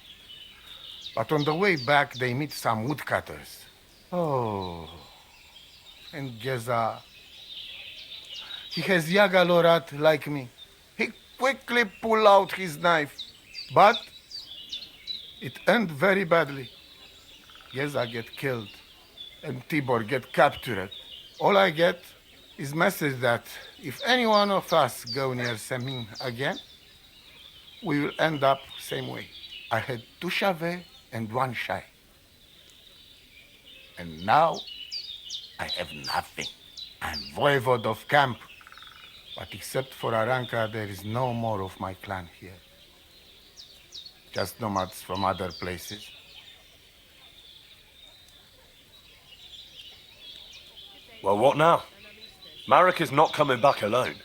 But on the way back, they meet some woodcutters. Oh. And Geza, he has Yaga Lorat like me. He quickly pull out his knife. But it ends very badly. Geza get killed, and Tibor get captured. All I get is message that if any one of us go near Semin again, we will end up same way. I had 2 Shave and 1 Shai. And now I have nothing. I'm voivod of camp. But except for Aranka, there is no more of my clan here. Just nomads from other places. Well, what now? Marika's not coming back alone.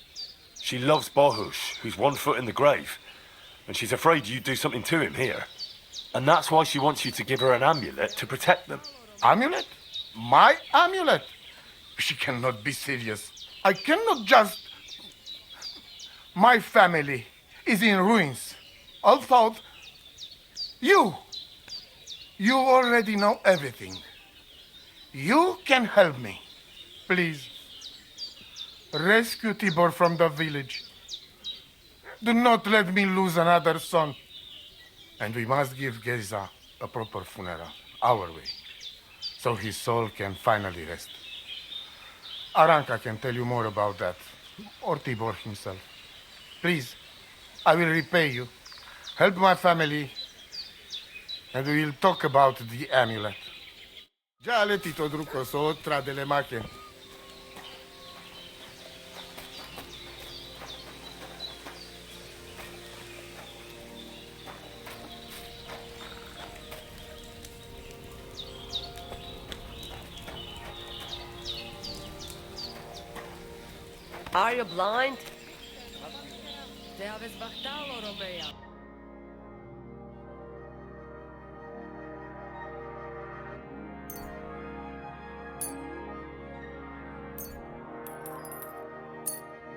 She loves Bohush, who's 1 foot in the grave, and she's afraid you'd do something to him here. And that's why she wants you to give her an amulet to protect them. Amulet? My amulet? She cannot be serious. I cannot just... My family is in ruins. Although you already know everything. You can help me. Please. Rescue Tibor from the village. Do not let me lose another son. And we must give Geza a proper funeral, our way, so his soul can finally rest. Aranka can tell you more about that, or Tibor himself. Please, I will repay you. Help my family, and we will talk about the amulet. Già letito druco so tra delle macchine. Are you blind?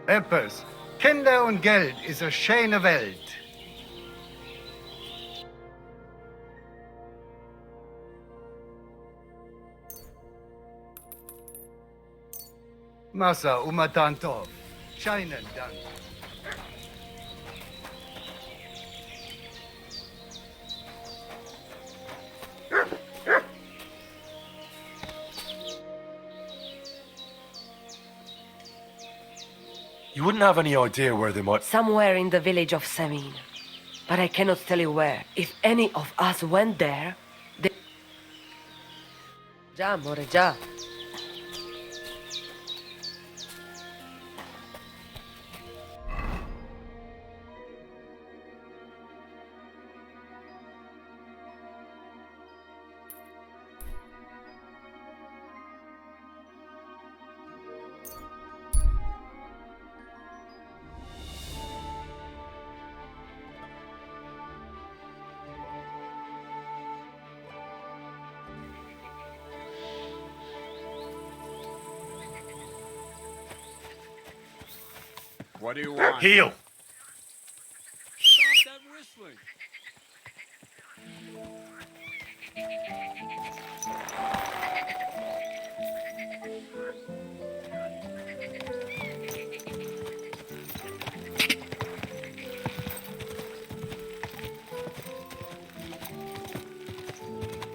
Etwas. Kinder und Geld ist eine schöne Welt. Massa umatantov. Scheinen Dank. You wouldn't have any idea where they might... Somewhere in the village of Samin. But I cannot tell you where. If any of us went there, they... Ja, more, ja. What do you want? Heel! Stop that whistling.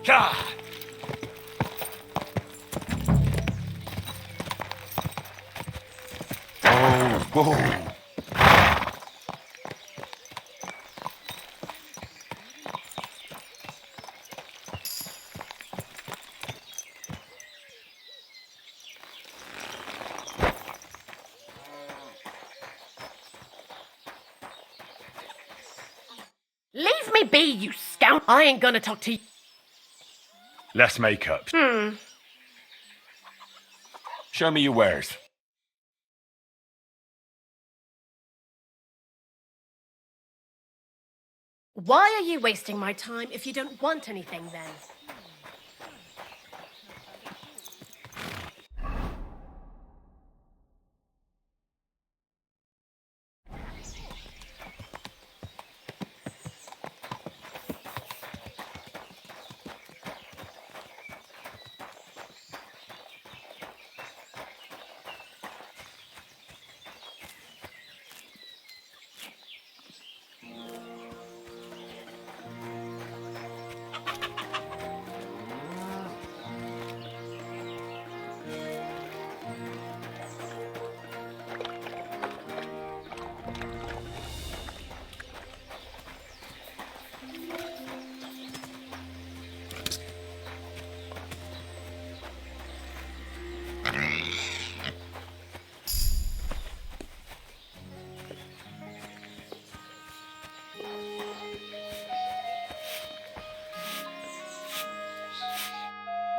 God! Whoa! Leave me be, you scout! I ain't gonna talk to you. Less makeup. Show me your wares. Why are you wasting my time if you don't want anything then?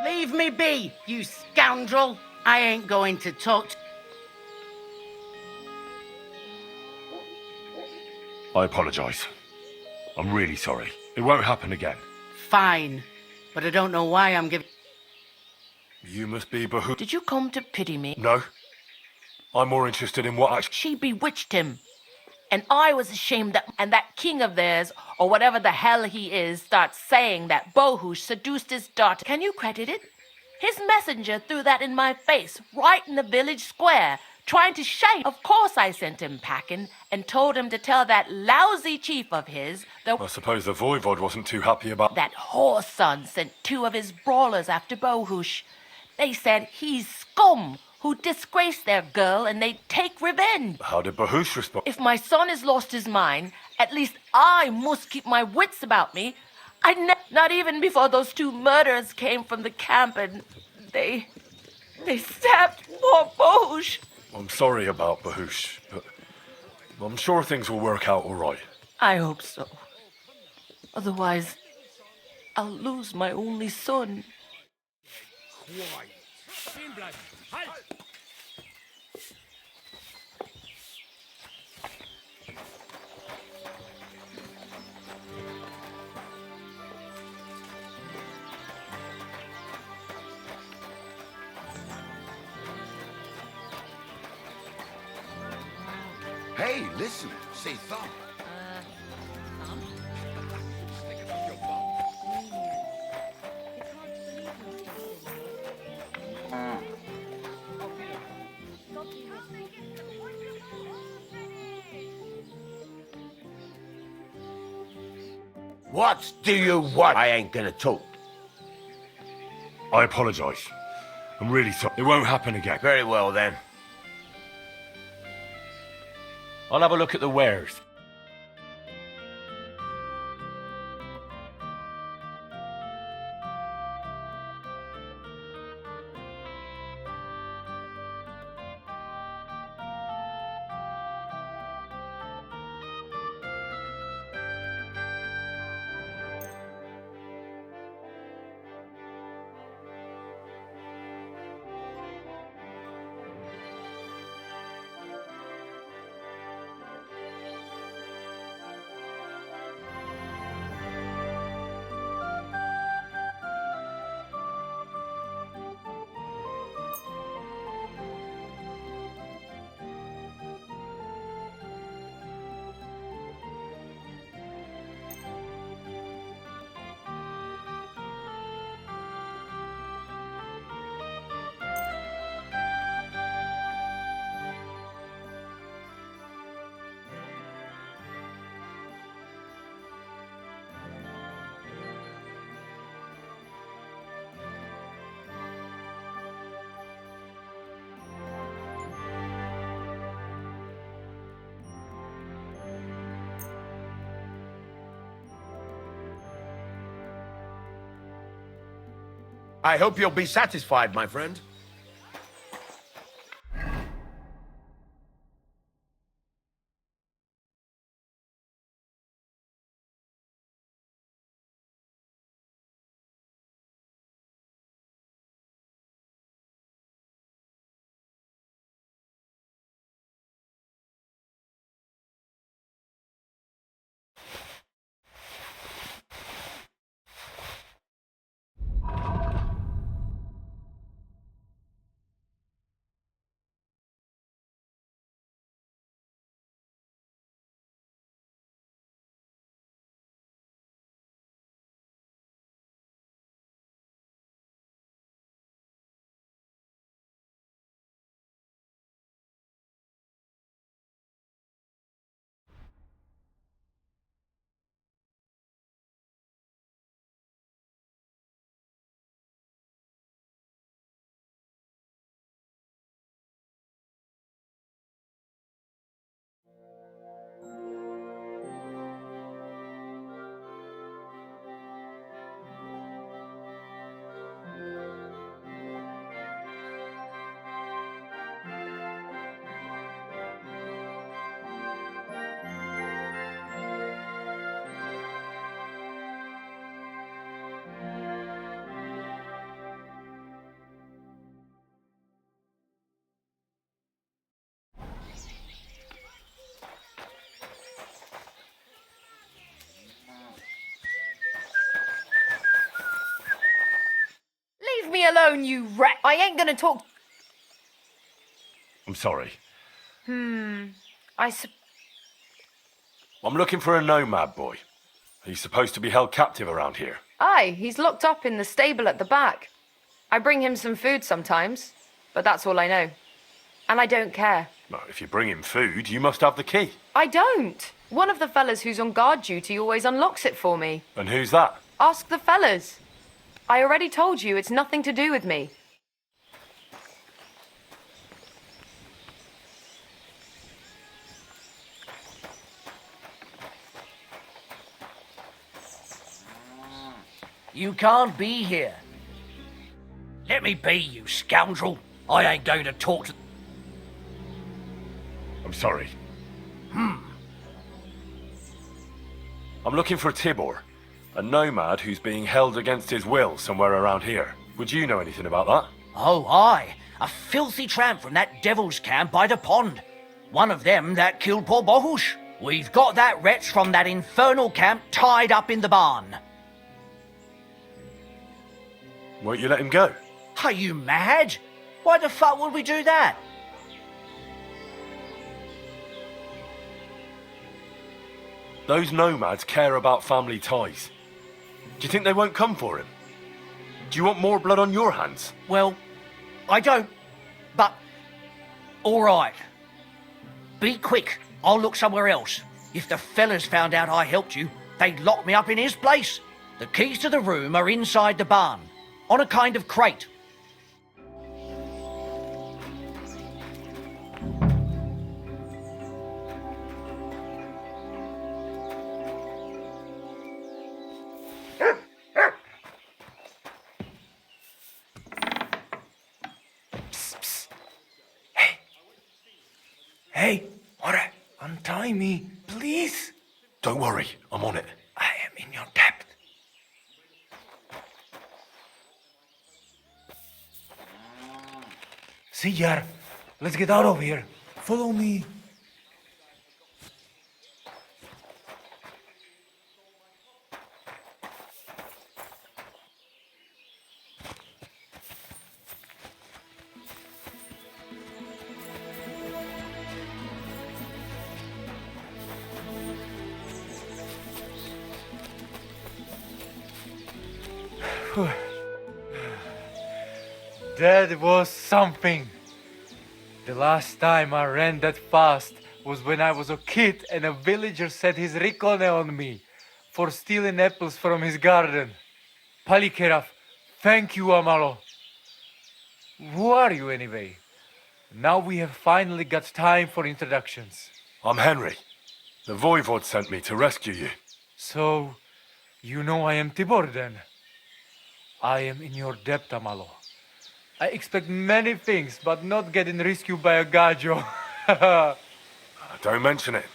Leave me be, you scoundrel. I ain't going to talk to... I apologise. I'm really sorry. It won't happen again. Fine, but I don't know why I'm giving... You must be Bahu... Did you come to pity me? No. I'm more interested in what actually... She bewitched him. And I was ashamed that king of theirs, or whatever the hell he is, starts saying that Bohush seduced his daughter. Can you credit it? His messenger threw that in my face, right in the village square, trying to shame. Of course I sent him packing and told him to tell that lousy chief of his, I suppose the voivod wasn't too happy about... That whore's son sent 2 of his brawlers after Bohush. They said he's scum who disgraced their girl and they'd take revenge. How did Bahush respond? If my son has lost his mind, at least I must keep my wits about me. Not even before those 2 murderers came from the camp and they stabbed poor Bahush. I'm sorry about Bahush, but I'm sure things will work out all right. I hope so. Otherwise, I'll lose my only son. Hey, listen, say thumb. What do you want? I ain't gonna talk. I apologise. I'm really sorry. It won't happen again. Very well, then. I'll have a look at the wares. I hope you'll be satisfied, my friend. Leave me alone, you rat. I ain't gonna talk. I'm sorry. I'm looking for a nomad boy. He's supposed to be held captive around here. Aye, he's locked up in the stable at the back. I bring him some food sometimes, but that's all I know. And I don't care. Well, if you bring him food, you must have the key. I don't. One of the fellas who's on guard duty always unlocks it for me. And who's that? Ask the fellas. I already told you it's nothing to do with me. You can't be here. Let me be, you scoundrel. I ain't going to talk to... I'm sorry. I'm looking for Tibor, a nomad who's being held against his will somewhere around here. Would you know anything about that? Oh, aye. A filthy tramp from that devil's camp by the pond. One of them that killed poor Bohush. We've got that wretch from that infernal camp tied up in the barn. Won't you let him go? Are you mad? Why the fuck would we do that? Those nomads care about family ties. Do you think they won't come for him? Do you want more blood on your hands? Well, I don't, but... all right. Be quick. I'll look somewhere else. If the fellas found out I helped you, they'd lock me up in his place. The keys to the room are inside the barn, on a kind of crate. Hey, Mora, untie me, please. Don't worry, I'm on it. I am in your debt. Sijar, let's get out of here. Follow me. That was something. The last time I ran that fast was when I was a kid and a villager set his ricone on me for stealing apples from his garden. Palikeraf, thank you, Amalo. Who are you anyway? Now we have finally got time for introductions. I'm Henry. The Voivod sent me to rescue you. So, you know I am Tibor then? I am in your debt, Amalo. I expect many things, but not getting rescued by a gajo. Don't mention it.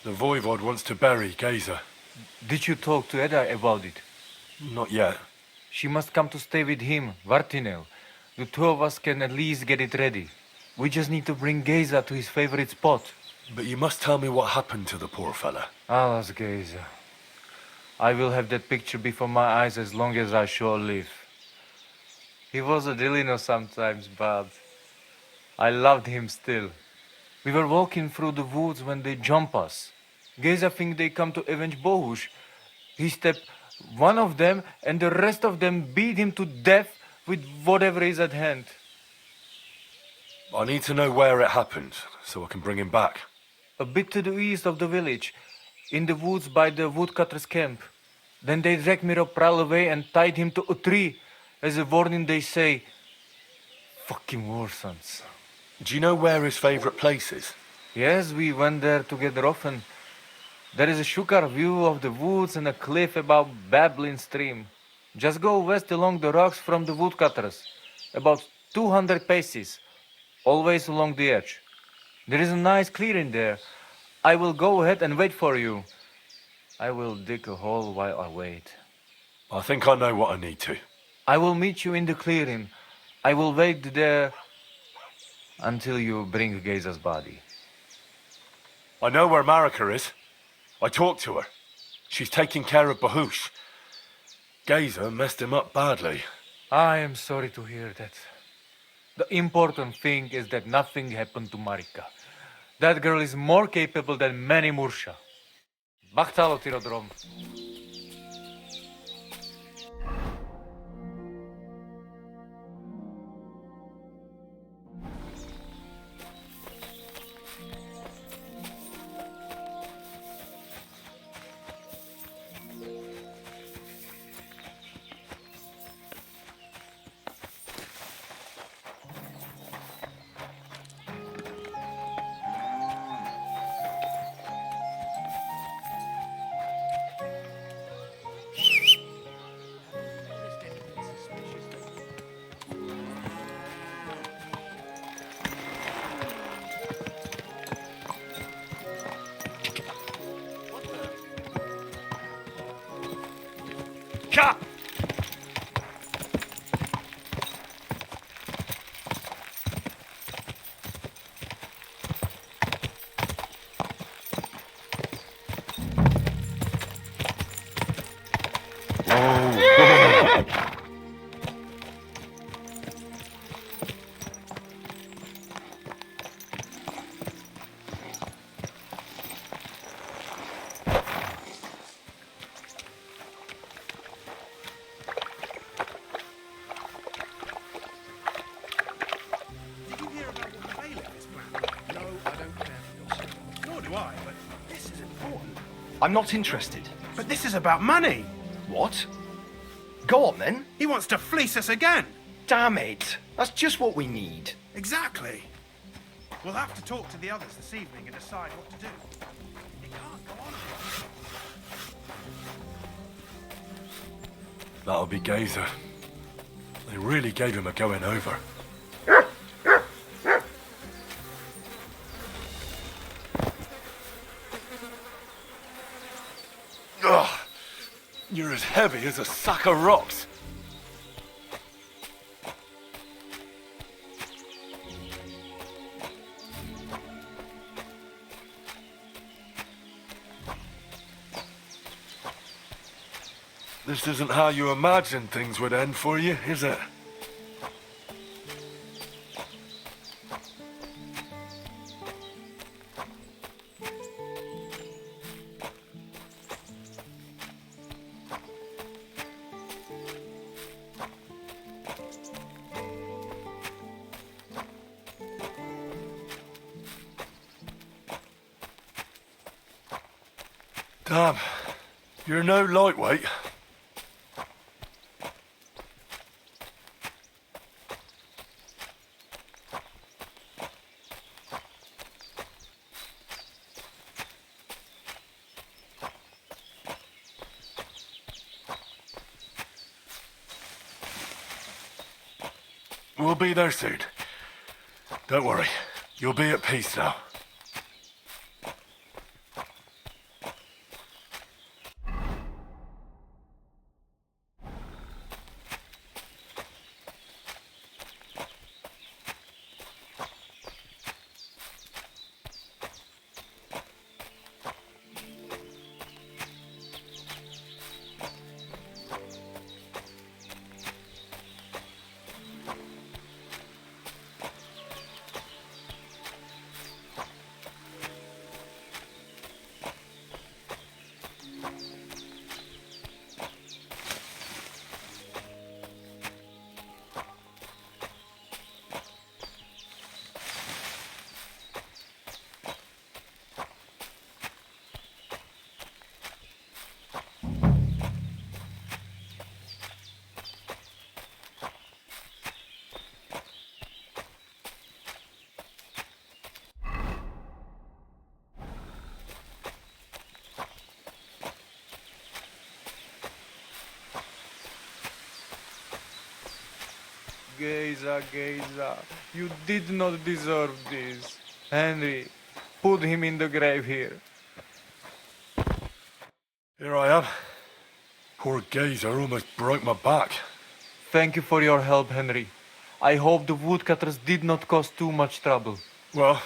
The Voivod wants to bury Geza. Did you talk to Edda about it? Not yet. She must come to stay with him, Vartinel. The two of us can at least get it ready. We just need to bring Geza to his favorite spot. But you must tell me what happened to the poor fella. Alas, Geza. I will have that picture before my eyes as long as I shall live. He was a Delino sometimes, but I loved him still. We were walking through the woods when they jump us. Geza think they come to avenge Bohush. He stepped one of them and the rest of them beat him to death with whatever is at hand. I need to know where it happened, so I can bring him back. A bit to the east of the village, in the woods by the woodcutter's camp. Then they dragged Miropral away and tied him to a tree. As a warning, they say, fucking war sons. Do you know where his favorite place is? Yes, we went there together often. There is a shukar view of the woods and a cliff above babbling stream. Just go west along the rocks from the woodcutters. About 200 paces, always along the edge. There is a nice clearing there. I will go ahead and wait for you. I will dig a hole while I wait. I think I know what I need to. I will meet you in the clearing. I will wait there until you bring Geza's body. I know where Marika is. I talked to her. She's taking care of Bahush. Geza messed him up badly. I am sorry to hear that. The important thing is that nothing happened to Marika. That girl is more capable than many Mursha. Bachtalo, Tirodrom. I'm not interested. But this is about money. What? Go on then. He wants to fleece us again. Damn it. That's just what we need. Exactly. We'll have to talk to the others this evening and decide what to do. It can't go on. That'll be Gazer. They really gave him a going over. Ugh. You're as heavy as a sack of rocks. This isn't how you imagined things would end for you, is it? Damn, you're no lightweight. We'll be there soon. Don't worry, you'll be at peace now. Geza, you did not deserve this. Henry, put him in the grave here. Here I am. Poor Gazer almost broke my back. Thank you for your help, Henry. I hope the woodcutters did not cause too much trouble. Well,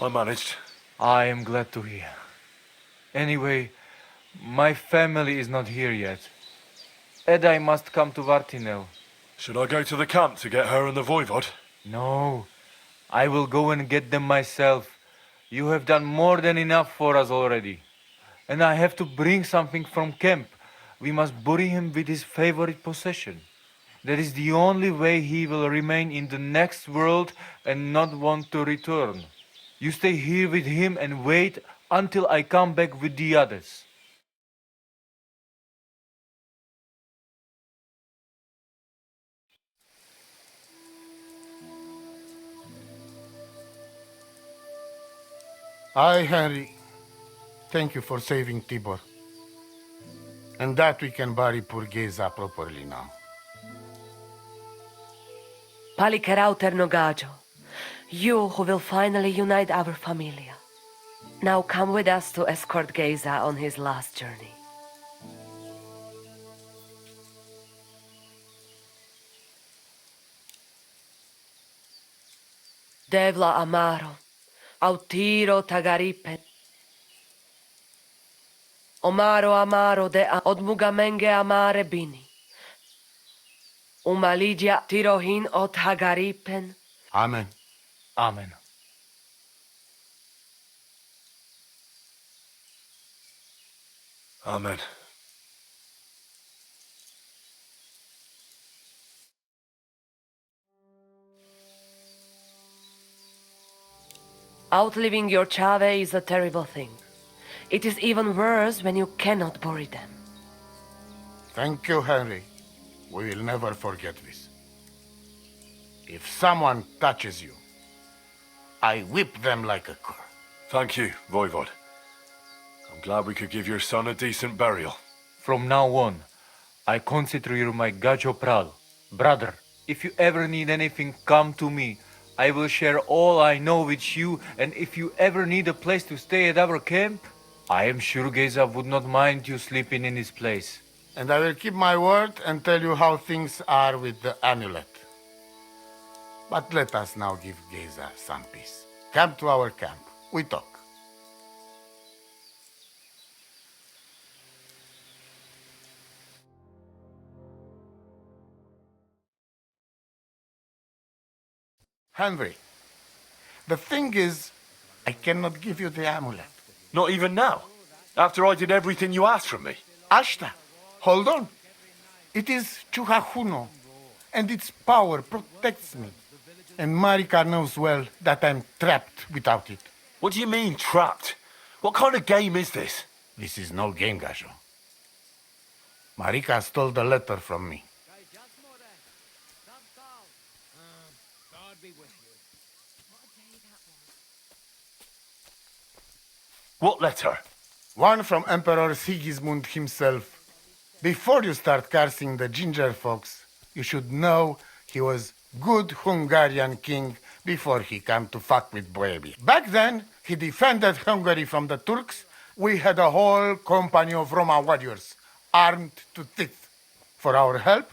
I managed. I am glad to hear. Anyway, my family is not here yet. Ed, I must come to Vartinel. Should I go to the camp to get her and the voivod? No, I will go and get them myself. You have done more than enough for us already. And I have to bring something from camp. We must bury him with his favorite possession. That is the only way he will remain in the next world and not want to return. You stay here with him and wait until I come back with the others. I, Henry, thank you for saving Tibor. And that we can bury poor Geza properly now. Palikerau Ternogajo, you who will finally unite our familia. Now come with us to escort Geza on his last journey. Devla Amaro, Autiro Tagaripe. Omaro Amaro de Odmugamenge Amare Bini. Umalidia Tirohin ot Hagaripen. Amen. Amen. Amen. Outliving your Chave is a terrible thing. It is even worse when you cannot bury them. Thank you, Henry. We will never forget this. If someone touches you, I whip them like a cur. Thank you, Voivod. I'm glad we could give your son a decent burial. From now on, I consider you my gajo pral. Brother, if you ever need anything, come to me. I will share all I know with you, and if you ever need a place to stay at our camp, I am sure Geza would not mind you sleeping in his place. And I will keep my word and tell you how things are with the amulet. But let us now give Geza some peace. Come to our camp. We talk. Henry, the thing is, I cannot give you the amulet. Not even now? After I did everything you asked from me? Ashta, hold on. It is Chuhahuno, and its power protects me. And Marika knows well that I'm trapped without it. What do you mean, trapped? What kind of game is this? This is no game, Gajo. Marika stole the letter from me. What letter? One from Emperor Sigismund himself. Before you start cursing the ginger folks, you should know he was good Hungarian king before he came to fuck with Bohemia. Back then, he defended Hungary from the Turks. We had a whole company of Roma warriors, armed to teeth. For our help,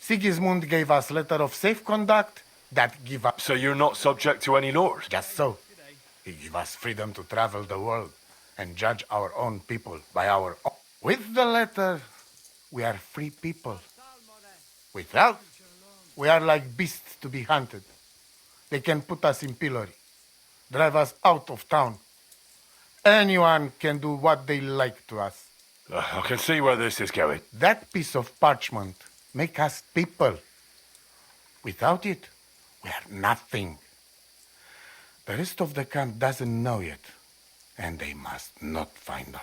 Sigismund gave us letter of safe conduct that give us... So you're not subject to any laws? Just so. He gave us freedom to travel the world and judge our own people by our own. With the letter, we are free people. Without, we are like beasts to be hunted. They can put us in pillory, drive us out of town. Anyone can do what they like to us. I can see where this is going. That piece of parchment make us people. Without it, we are nothing. The rest of the camp doesn't know yet, and they must not find out.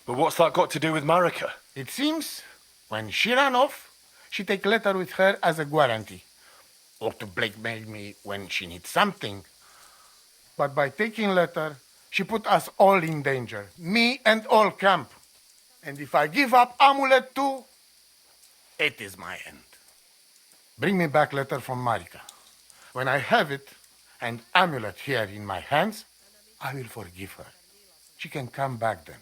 But what's that got to do with Marika? It seems, when she ran off, she take letter with her as a guarantee, or to blackmail me when she needs something. But by taking letter, she put us all in danger, me and all camp. And if I give up amulet too, it is my end. Bring me back letter from Marika. When I have it, and amulet here in my hands, I will forgive her. She can come back then.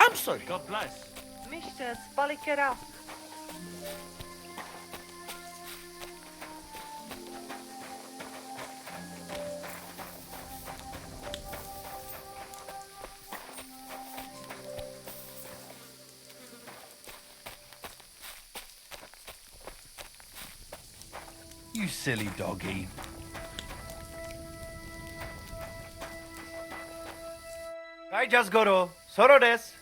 I'm sorry. God bless. Mr. Spalikera. You silly doggy. I just goro. Soro desu.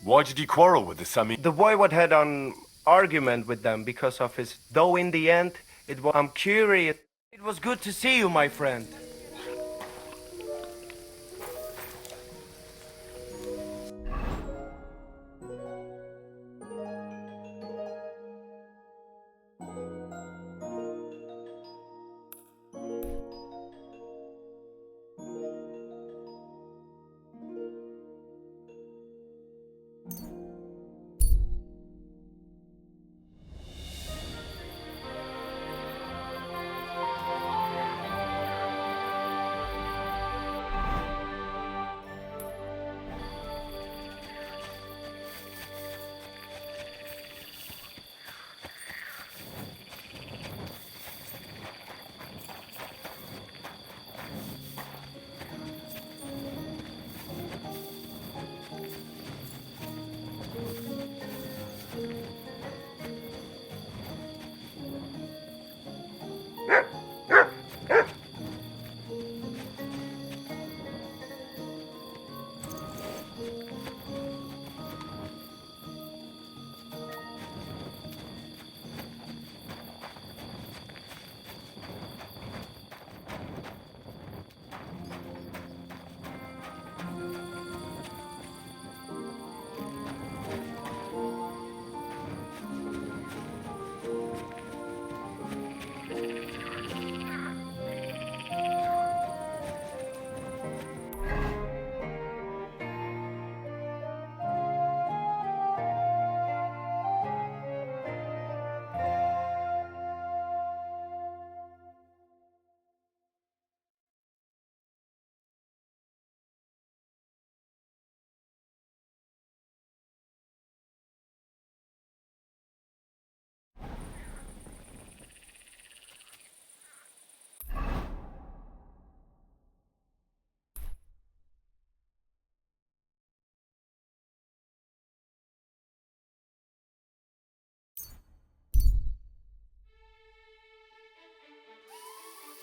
Why did you quarrel with the Sami? The voivod had an argument with them because of his... Though in the end, it was... I'm curious. It was good to see you, my friend.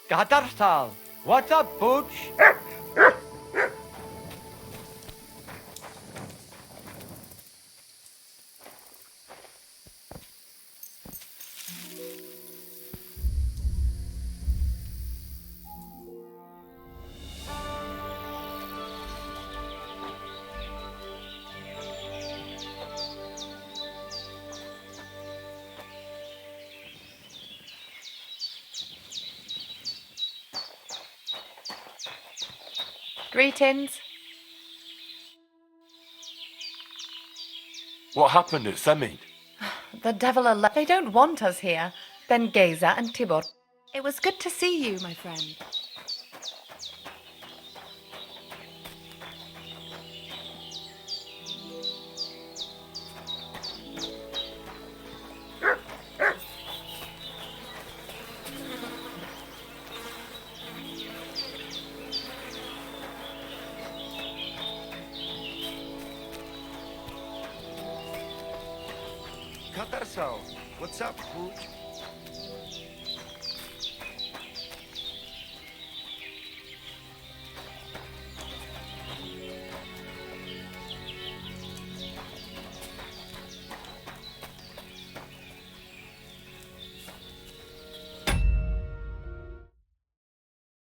Katarsal. What's up, Pooch? Greetings. What happened at Semid? The devil alive. They don't want us here. Ben Geza and Tibor. It was good to see you, my friend. Katarsal, what's up, Pooch?